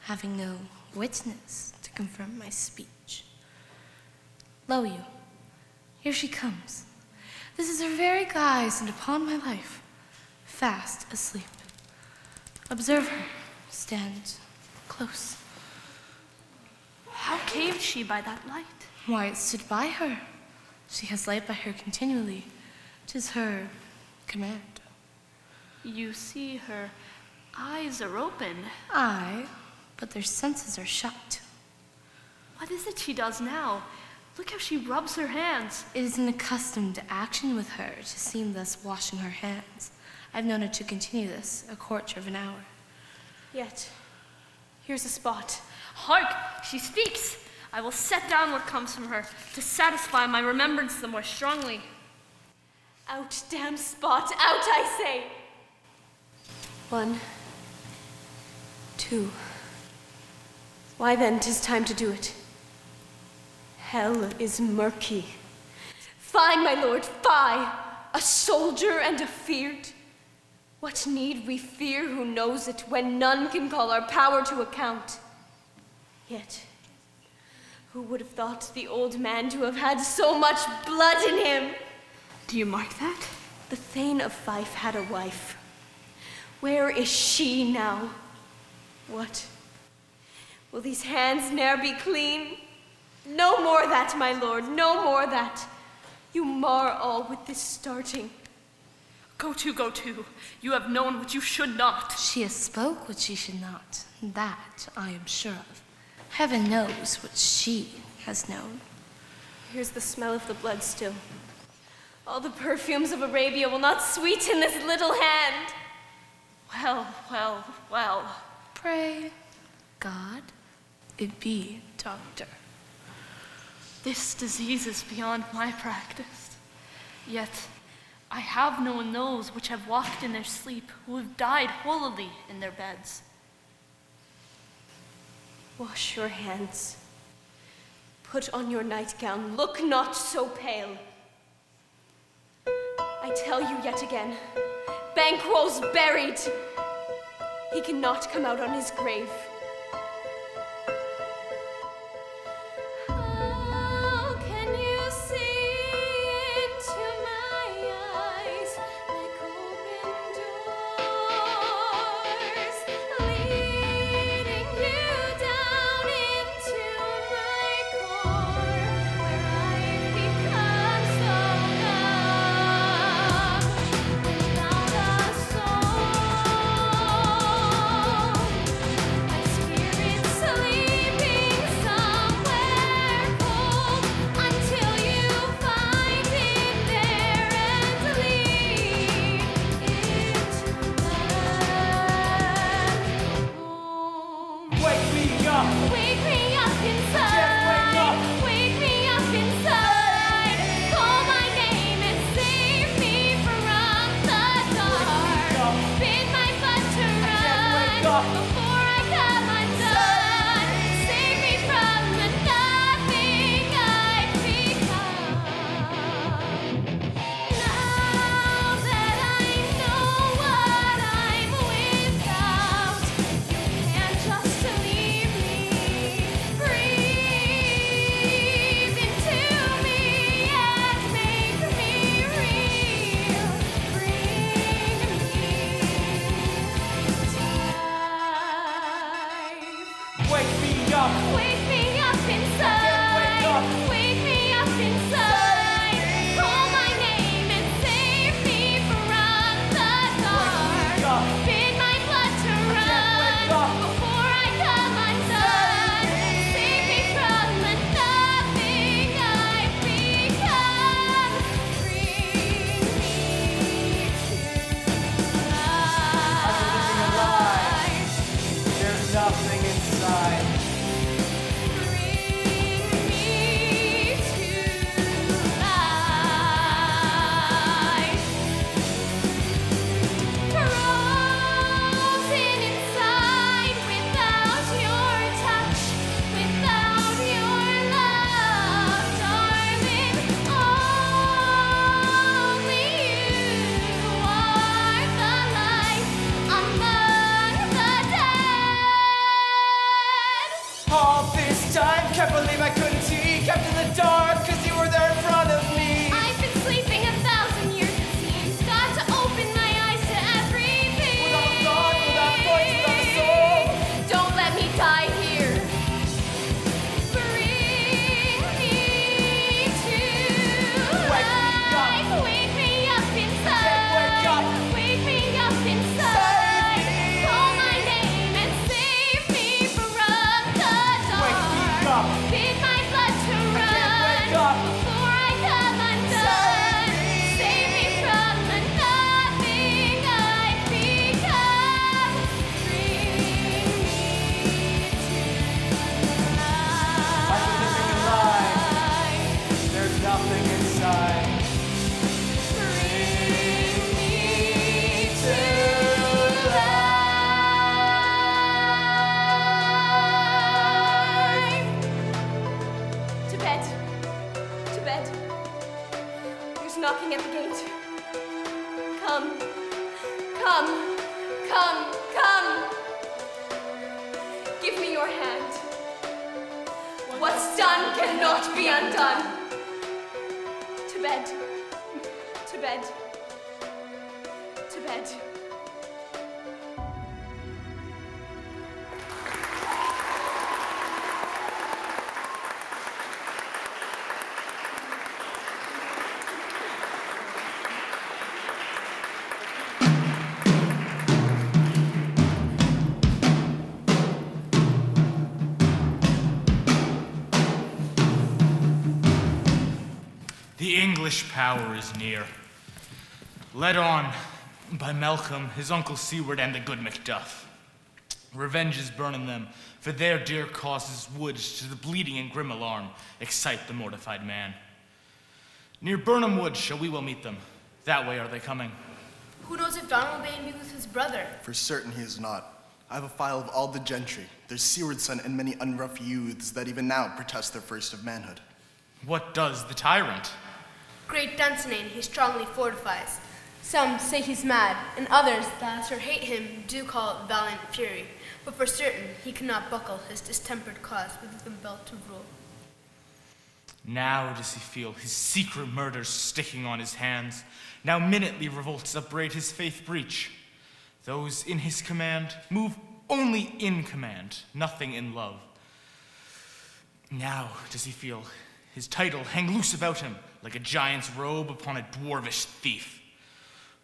having no witness to confirm my speech. Lo you, here she comes. This is her very guise, and upon my life, fast asleep. Observe her, stand close. How came she by that light? Why, it stood by her. She has light by her continually. 'Tis her command. You see her eyes are open. Aye, but their senses are shut. What is it she does now? Look how she rubs her hands. It is an accustomed action with her to seem thus washing her hands. I've known her to continue this a quarter of an hour. Yet, here's a spot. Hark! She speaks! I will set down what comes from her to satisfy my remembrance the more strongly. Out, damn spot! Out, I say! 1, 2. Why then, 'tis time to do it. Hell is murky. Fie, my lord, fie! A soldier and a feared. What need we fear who knows it, when none can call our power to account? Yet, who would have thought the old man to have had so much blood in him? Do you mark that? The Thane of Fife had a wife. Where is she now? What? Will these hands ne'er be clean? No more that, my lord, no more that. You mar all with this starting. Go to. You have known what you should not. She has spoke what she should not. That I am sure of. Heaven knows what she has known. Here's the smell of the blood still. All the perfumes of Arabia will not sweeten this little hand. Well. Pray, God, it be, doctor. This disease is beyond my practice. Yet I have known those which have walked in their sleep, who have died holily in their beds. Wash your hands. Put on your nightgown. Look not so pale. I tell you yet again, Banquo's buried. He cannot come out on his grave. dark, 'cause you were there in front of me. I've been sleeping 1,000 years, it seems. Got to open my eyes to everything. Without a thought, without a voice, without a soul. Don't let me die here. Wake me up. Wake me up inside. Can't wake up. Wake me up inside. Call my name and save me from the dark. Wake me up. Bid my blood to run. I can't wake up. Before I come undone. Save me from the nothing I've become. Bring me I've been living a lie. There's nothing inside. To bed. To bed. There's knocking at the gate. Come. Come. Come. Come. Give me your hand. What's done cannot be undone. To bed. To bed. To bed. The English power is near. Led on by Malcolm, his uncle Seward, and the good Macduff. Revenge is burning them, for their dear causes would, to the bleeding and grim alarm, excite the mortified man. Near Burnham Wood shall we well meet them. That way are they coming. Who knows if Donald may be with his brother? For certain he is not. I have a file of all the gentry, their Seward's son, and many unrough youths that even now protest their first of manhood. What does the tyrant? Great Dunsinane he strongly fortifies. Some say he's mad, and others that hate him do call it valiant fury. But for certain he cannot buckle his distempered cause with the belt to rule. Now does he feel his secret murders sticking on his hands. Now minutely revolts upbraid his faith breach. Those in his command move only in command, nothing in love. Now does he feel his title hang loose about him like a giant's robe upon a dwarvish thief.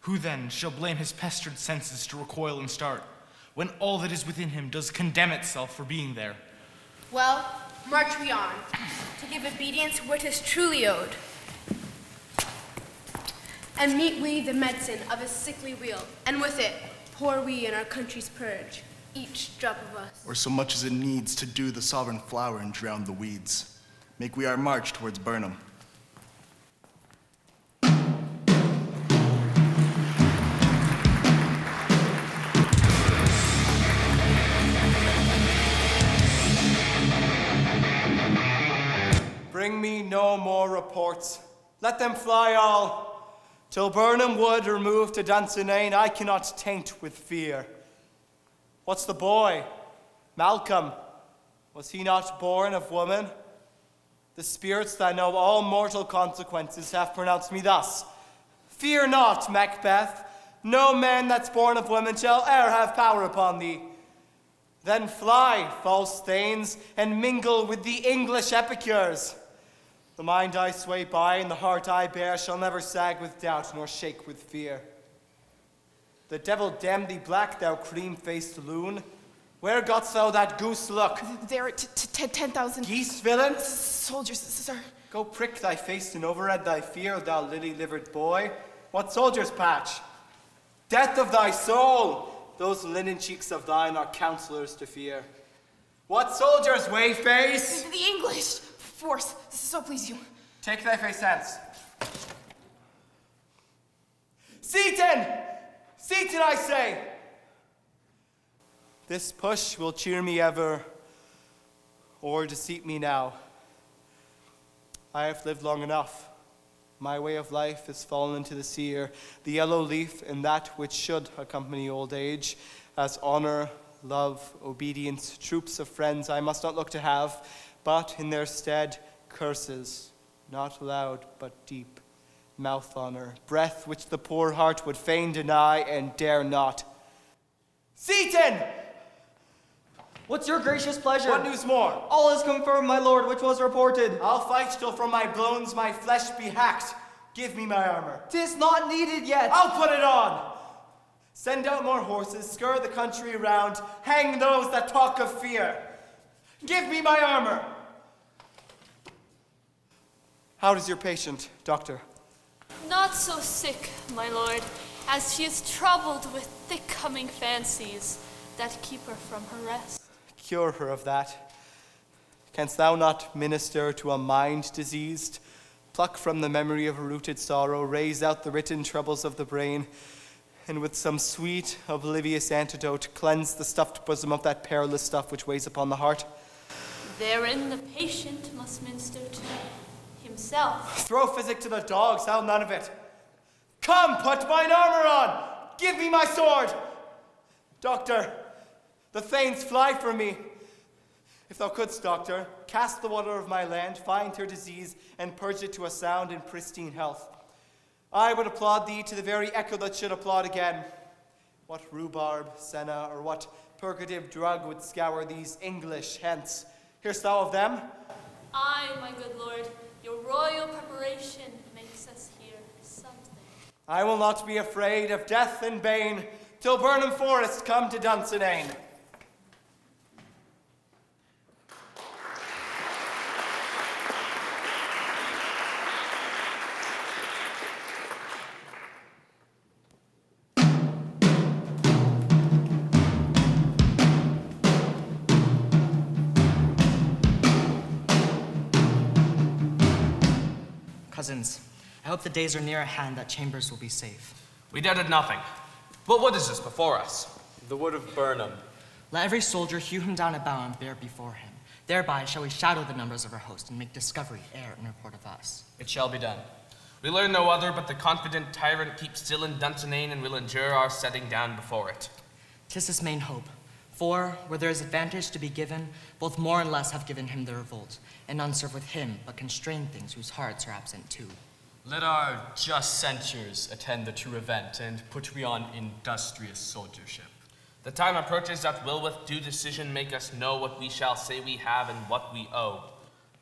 Who then shall blame his pestered senses to recoil and start, when all that is within him does condemn itself for being there? Well, march we on, to give obedience where 'tis truly owed. And meet we the medicine of his sickly wheel, and with it pour we in our country's purge, each drop of us. Or so much as it needs to dew the sovereign flower and drown the weeds. Make we our march towards Burnham. Bring me no more reports. Let them fly all. Till Burnham Wood remove to Dunsinane, I cannot taint with fear. What's the boy? Malcolm. Was he not born of woman? The spirits that know all mortal consequences have pronounced me thus. Fear not, Macbeth. No man that's born of woman shall e'er have power upon thee. Then fly, false thanes, and mingle with the English epicures. The mind I sway by and the heart I bear shall never sag with doubt nor shake with fear. The devil damn thee black, thou cream-faced loon. Where gotst thou that goose look? There, 10,000 geese, villain? Soldiers, sir. Go prick thy face and overhead thy fear, thou lily-livered boy. What soldiers patch? Death of thy soul! Those linen cheeks of thine are counselors to fear. What soldiers, wayface? The English force, so please you. Take thy face hence. Seaton! Seaton, I say! This push will cheer me ever, or deceit me now. I have lived long enough. My way of life is fallen into the seer, the yellow leaf in that which should accompany old age, as honor, love, obedience, troops of friends I must not look to have, but in their stead, curses, not loud but deep, mouth honor, breath which the poor heart would fain deny and dare not. Seaton! What's your gracious pleasure? What news more? All is confirmed, my lord, which was reported. I'll fight till from my bones my flesh be hacked. Give me my armor. 'Tis not needed yet. I'll put it on. Send out more horses, scur the country around, hang those that talk of fear. Give me my armor. How does your patient, doctor? Not so sick, my lord, as she is troubled with thick-coming fancies that keep her from her rest. Cure her of that. Canst thou not minister to a mind diseased? Pluck from the memory of a rooted sorrow, raise out the written troubles of the brain, and with some sweet, oblivious antidote, cleanse the stuffed bosom of that perilous stuff which weighs upon the heart? Therein the patient must minister to himself. Throw physic to the dogs, I'll none of it. Come, put mine armor on! Give me my sword! Doctor, the thanes fly from me. If thou couldst, doctor, cast the water of my land, find her disease, and purge it to a sound and pristine health. I would applaud thee to the very echo that should applaud again. What rhubarb, senna, or what purgative drug would scour these English hence? Hear'st thou of them? Aye, my good lord, your royal preparation makes us hear something. I will not be afraid of death and bane, till Burnham Forest come to Dunsinane. Cousins, I hope the days are near at hand that Chambers will be safe. We doubted nothing. But what is this before us? The wood of Burnham. Let every soldier hew him down a bough and bear before him. Thereby shall we shadow the numbers of our host and make discovery ere in report of us. It shall be done. We learn no other, but the confident tyrant keeps still in Dunsinane and will endure our setting down before it. 'Tis his main hope. For, where there is advantage to be given, both more and less have given him the revolt, and none serve with him, but constrain things whose hearts are absent too. Let our just censures attend the true event, and put we on industrious soldiership. The time approaches that will with due decision make us know what we shall say we have and what we owe.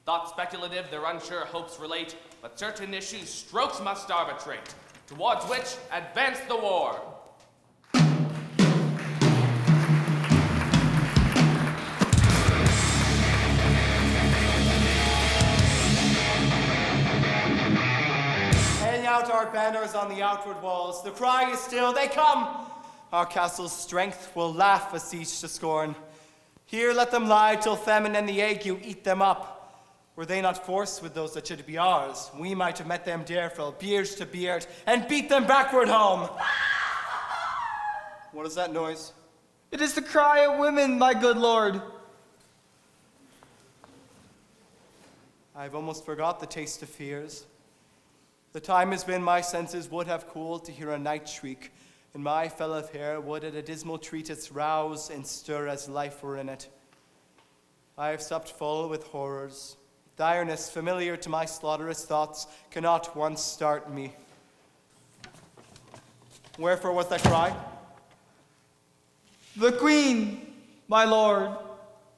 Thoughts speculative their unsure hopes relate, but certain issues strokes must arbitrate, towards which advance the war. Hang out our banners on the outward walls. The cry is still, they come! Our castle's strength will laugh a siege to scorn. Here let them lie till famine and the ague eat them up. Were they not forced with those that should be ours, we might have met them Darryl, beard to beard, and beat them backward home. What is that noise? It is the cry of women, my good lord. I've almost forgot the taste of fears. The time has been my senses would have cooled to hear a night shriek, and my fell of hair would at a dismal treatise rouse and stir as life were in it. I have supped full with horrors. Direness, familiar to my slaughterous thoughts, cannot once start me. Wherefore was that cry? The queen, my lord,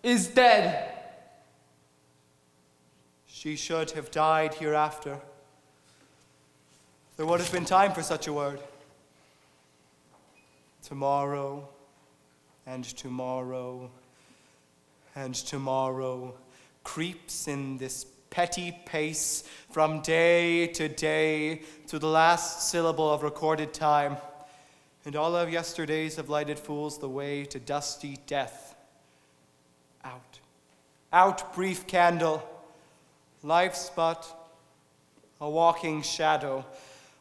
is dead. She should have died hereafter. There would have been time for such a word. Tomorrow, and tomorrow, and tomorrow creeps in this petty pace from day to the last syllable of recorded time, and all of yesterdays have lighted fools the way to dusty death. Out, out, brief candle, life's but a walking shadow,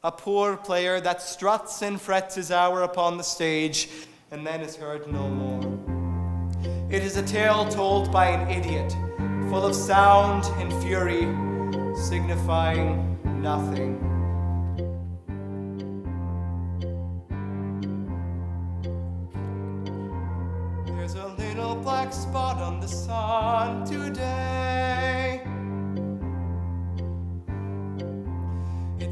a poor player that struts and frets his hour upon the stage, and then is heard no more. It is a tale told by an idiot, full of sound and fury, signifying nothing. There's a little black spot on the sun today,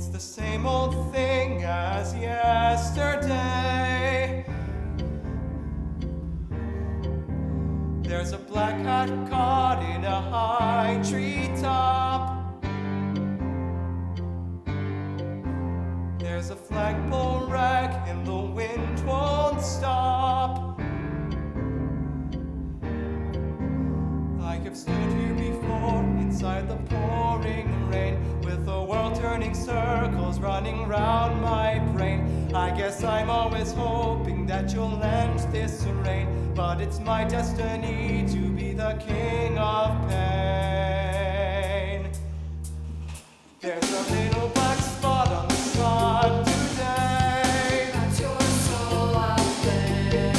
It's the same old thing as yesterday. There's a black cat caught in a high treetop. There's a flagpole wreck and the wind won't stop. I have stood here before inside the pouring rain, with the world turning circles running round my brain. I guess I'm always hoping that you'll end this rain, but it's my destiny to be the king of pain. There's a little black spot on the sun today. That's your soul out there.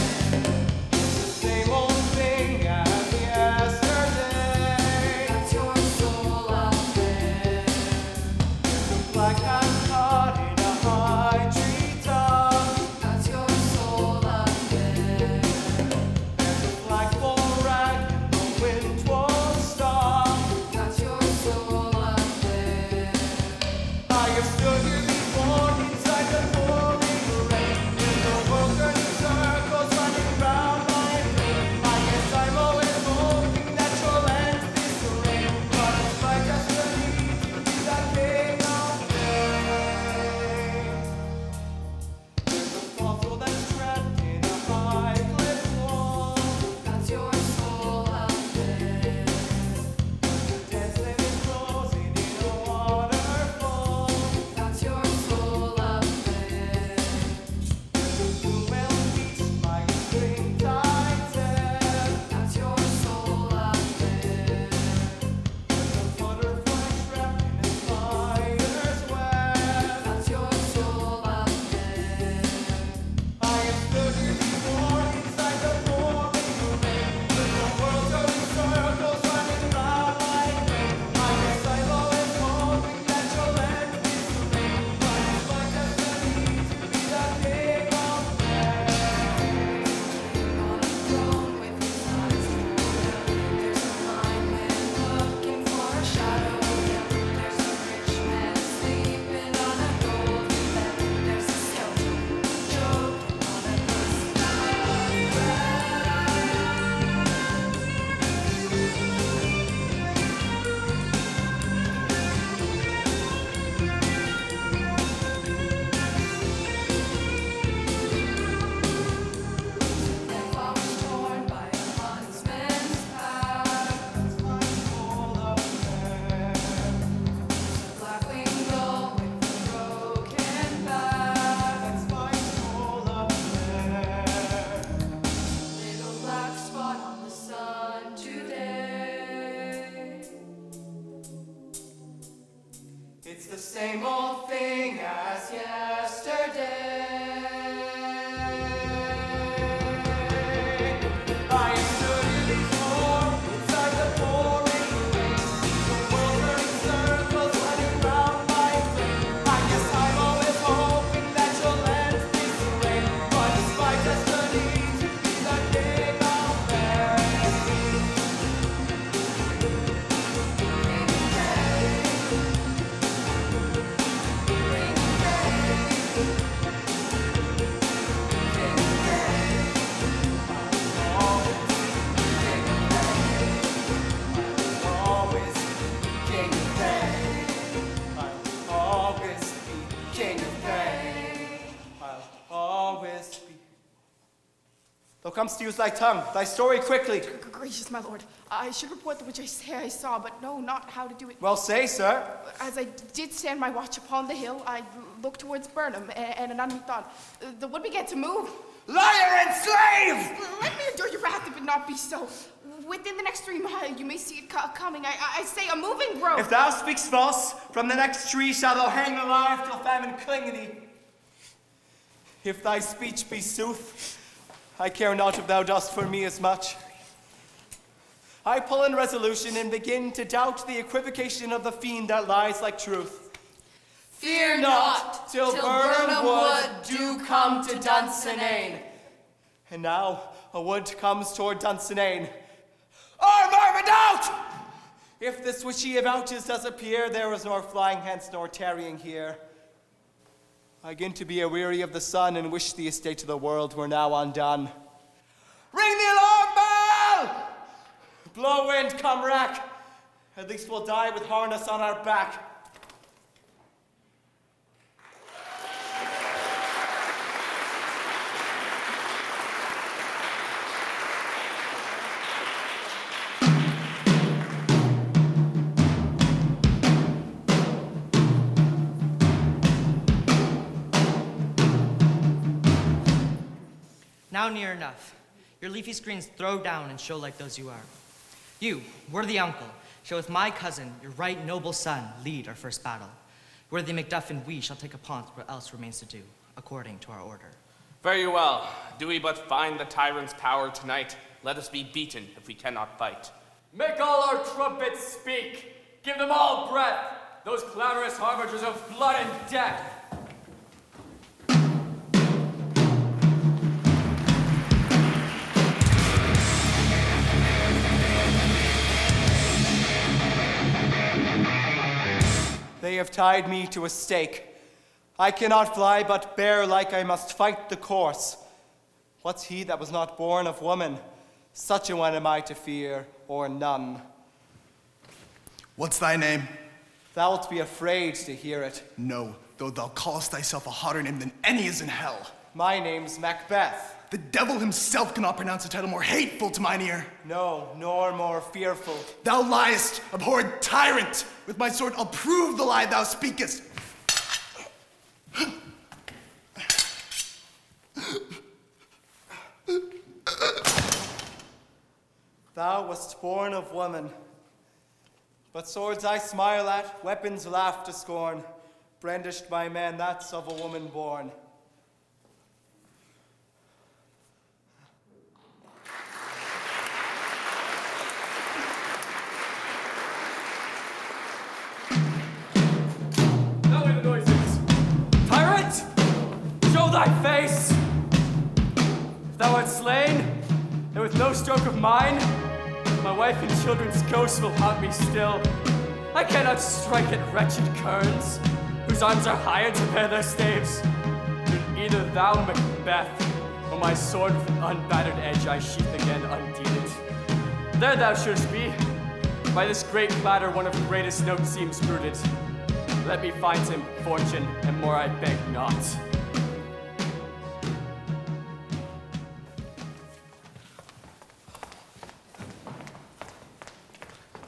It's the same old thing as yesterday. That's your soul out there. There's a black cat caught in a high treetop. That's your soul out there. There's a flagpole rag and the wind won't stop. That's your soul out there. I have stood here before inside the pouring rain, with the world turning circles running round my brain. I guess I'm always hoping that you'll end this rain, but it's my destiny to be the king of pain. There's a fossil that's trapped in a high cliff wall. That's your soul out there. The dead slave is frozen in a waterfall. That's your soul out there. There's a blue whale beach by a springtide sail. That's your soul out there. There's a butterfly trapped in a spider's web. That's your soul out there. I have stood here before inside the pouring rain, with the world turning circles running round my brain. I guess I'm always hoping that you'll end this rain, but it's my destiny to be the king of pain. On a throne with his eyes open, there's a blind man looking for a shadow. There's a rich man sleeping on a golden bed. There's a skeleton choking on a crust of If I was torn by a huntsman's pack, that's my soul up there. Black winged gull with a broken back, that's my soul up there. Little black spot on the sun today. It's the same old thing as yesterday. I stood here before inside the pouring rain, the world turning circles running round my brain. I guess I'm always hoping that you'll end this rain, but it's my destiny to be the king of pain. Always king of pain. I'll always be king of pain. I'll always be. Thou comest to use thy tongue, thy story quickly. Gracious my lord, I should report that which I say I saw, but know not how to do it. Well, say, sir. As I did stand my watch upon the hill, I looked towards Burnham, and anon methought the wood began to move. Liar and slave! Let me endure your wrath if it not be so. Within the next 3 miles, you may see it coming. I say a moving grove. If thou speakst false, from the next tree shalt thou hang alive till famine cling thee. If thy speech be sooth, I care not if thou dost for me as much. I pull in resolution and begin to doubt the equivocation of the fiend that lies like truth. Fear not, till Burnham Wood do come to Dunsinane. And now a wood comes toward Dunsinane. Arm, and out! If this which ye avouches does appear, there is nor flying hence nor tarrying here. I begin to be aweary of the sun and wish the estate of the world were now undone. Ring the alarm bell! Blow wind, come rack. At least we'll die with harness on our back. Now near enough. Your leafy screens throw down and show like those you are. You, worthy uncle, shall with my cousin, your right noble son, lead our first battle. Worthy Macduff and we shall take upon what else remains to do, according to our order. Very well. Do we but find the tyrant's power tonight, let us be beaten if we cannot fight. Make all our trumpets speak. Give them all breath, those clamorous harbingers of blood and death. They have tied me to a stake. I cannot fly, but bear like I must fight the course. What's he that was not born of woman? Such a one am I to fear, or none. What's thy name? Thou'lt be afraid to hear it. No, though thou callest thyself a hotter name than any is in hell. My name's Macbeth. The devil himself cannot pronounce a title more hateful to mine ear. No, nor more fearful. Thou liest, abhorred tyrant! With my sword I'll prove the lie thou speakest. Thou wast born of woman. But swords I smile at, weapons laugh to scorn. Brandished by man, that's of a woman born. Thy face! If thou art slain, and with no stroke of mine, my wife and children's ghosts will haunt me still. I cannot strike at wretched kerns, whose arms are hired to bear their staves. But either thou, Macbeth, or my sword with an unbattered edge I sheath again undeeded. There thou shouldst be. By this great platter one of the greatest notes seems rooted. Let me find him, fortune, and more I beg not.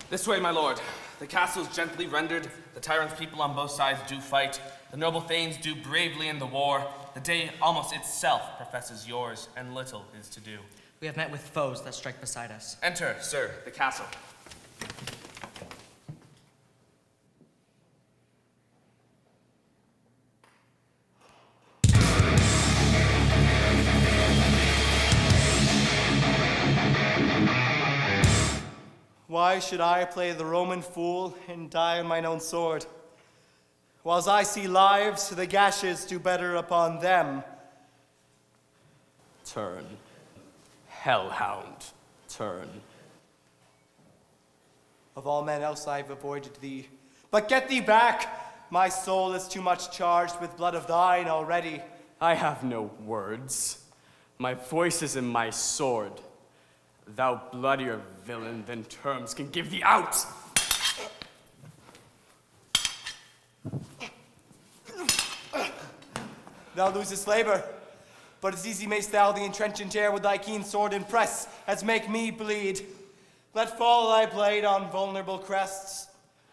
This way, my lord. The castle is gently rendered, the tyrant's people on both sides do fight, the noble thanes do bravely in the war, the day almost itself professes yours, and little is to do. We have met with foes that strike beside us. Enter, sir, the castle. Why should I play the Roman fool and die on mine own sword? Whiles I see lives, the gashes do better upon them. Turn. Hellhound, turn. Of all men else I've avoided thee. But get thee back! My soul is too much charged with blood of thine already. I have no words. My voice is in my sword. Thou bloodier villain than terms can give thee out! Thou losest labor, but as easy mayst thou the entrenchant air with thy keen sword impress, as make me bleed. Let fall thy blade on vulnerable crests.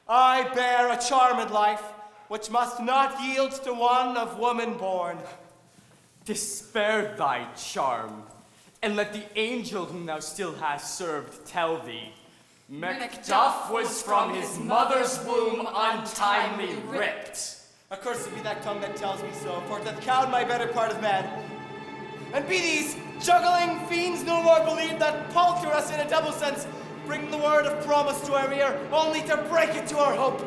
I bear a charmed life, which must not yield to one of woman born. Despair thy charm, and let the angel whom thou still hast served tell thee, Macduff was from his mother's womb untimely ripped. Accursed be that tongue that tells me so, for it hath cowed my better part of man. And be these juggling fiends no more believe that palter us in a double sense, bring the word of promise to our ear, only to break it to our hope.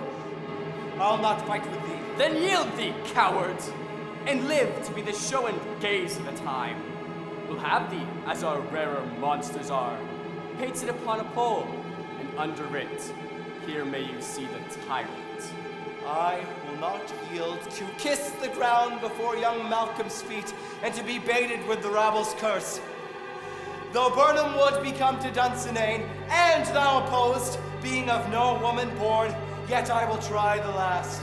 I'll not fight with thee. Then yield thee, coward, and live to be the show and gaze of the time. We'll have thee, as our rarer monsters are, painted upon a pole, and under it, here may you see the tyrant I will not yield to kiss the ground before young Malcolm's feet, and to be baited with the rabble's curse. Though Burnham would be come to Dunsinane, and thou opposed, being of no woman born, yet I will try the last.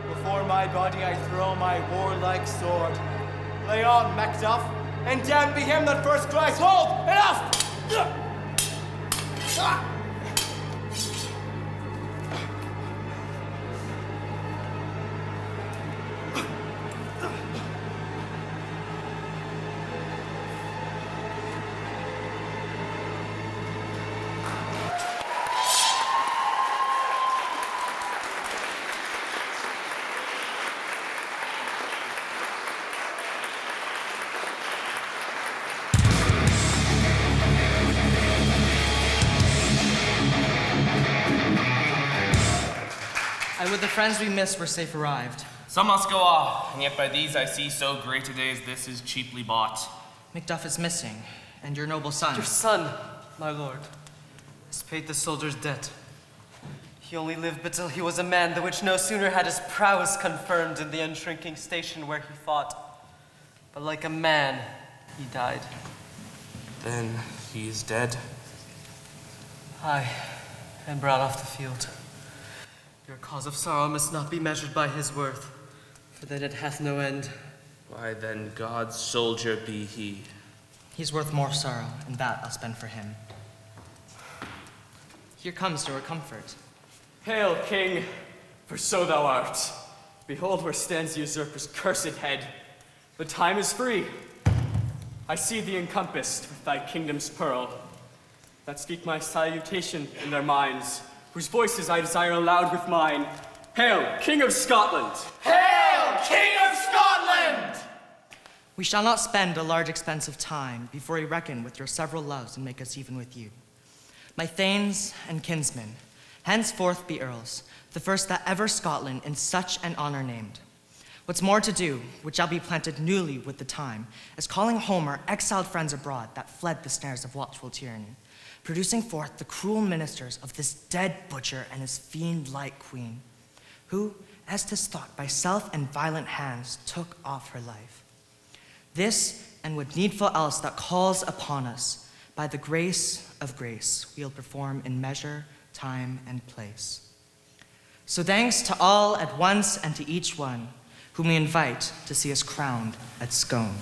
Before my body I throw my warlike sword. Lay on, Macduff, and damned be him that first cries, hold, enough! I would the friends we missed were safe arrived. Some must go off, and yet by these I see so great a day as this is cheaply bought. Macduff is missing, and your noble son. Your son, my lord, has paid the soldier's debt. He only lived but till he was a man, the which no sooner had his prowess confirmed in the unshrinking station where he fought, but like a man, he died. Then he is dead? Aye, and brought off the field. Your cause of sorrow must not be measured by his worth, for that it hath no end. Why then God's soldier be he. He's worth more sorrow, and that I'll spend for him. Here comes your comfort. Hail, King, for so thou art. Behold where stands the usurper's cursed head. The time is free. I see thee encompassed with thy kingdom's pearl, that speak my salutation in their minds, whose voices I desire aloud with mine. Hail, King of Scotland! Hail, King of Scotland! We shall not spend a large expense of time before we reckon with your several loves and make us even with you. My thanes and kinsmen, henceforth be earls, the first that ever Scotland in such an honor named. What's more to do, which shall be planted newly with the time, is calling home our exiled friends abroad that fled the snares of watchful tyranny, producing forth the cruel ministers of this dead butcher and his fiend-like queen, who, as 'tis thought, by self and violent hands took off her life. This, and what needful else that calls upon us, by the grace of grace, we'll perform in measure, time, and place. So thanks to all at once and to each one whom we invite to see us crowned at Scone.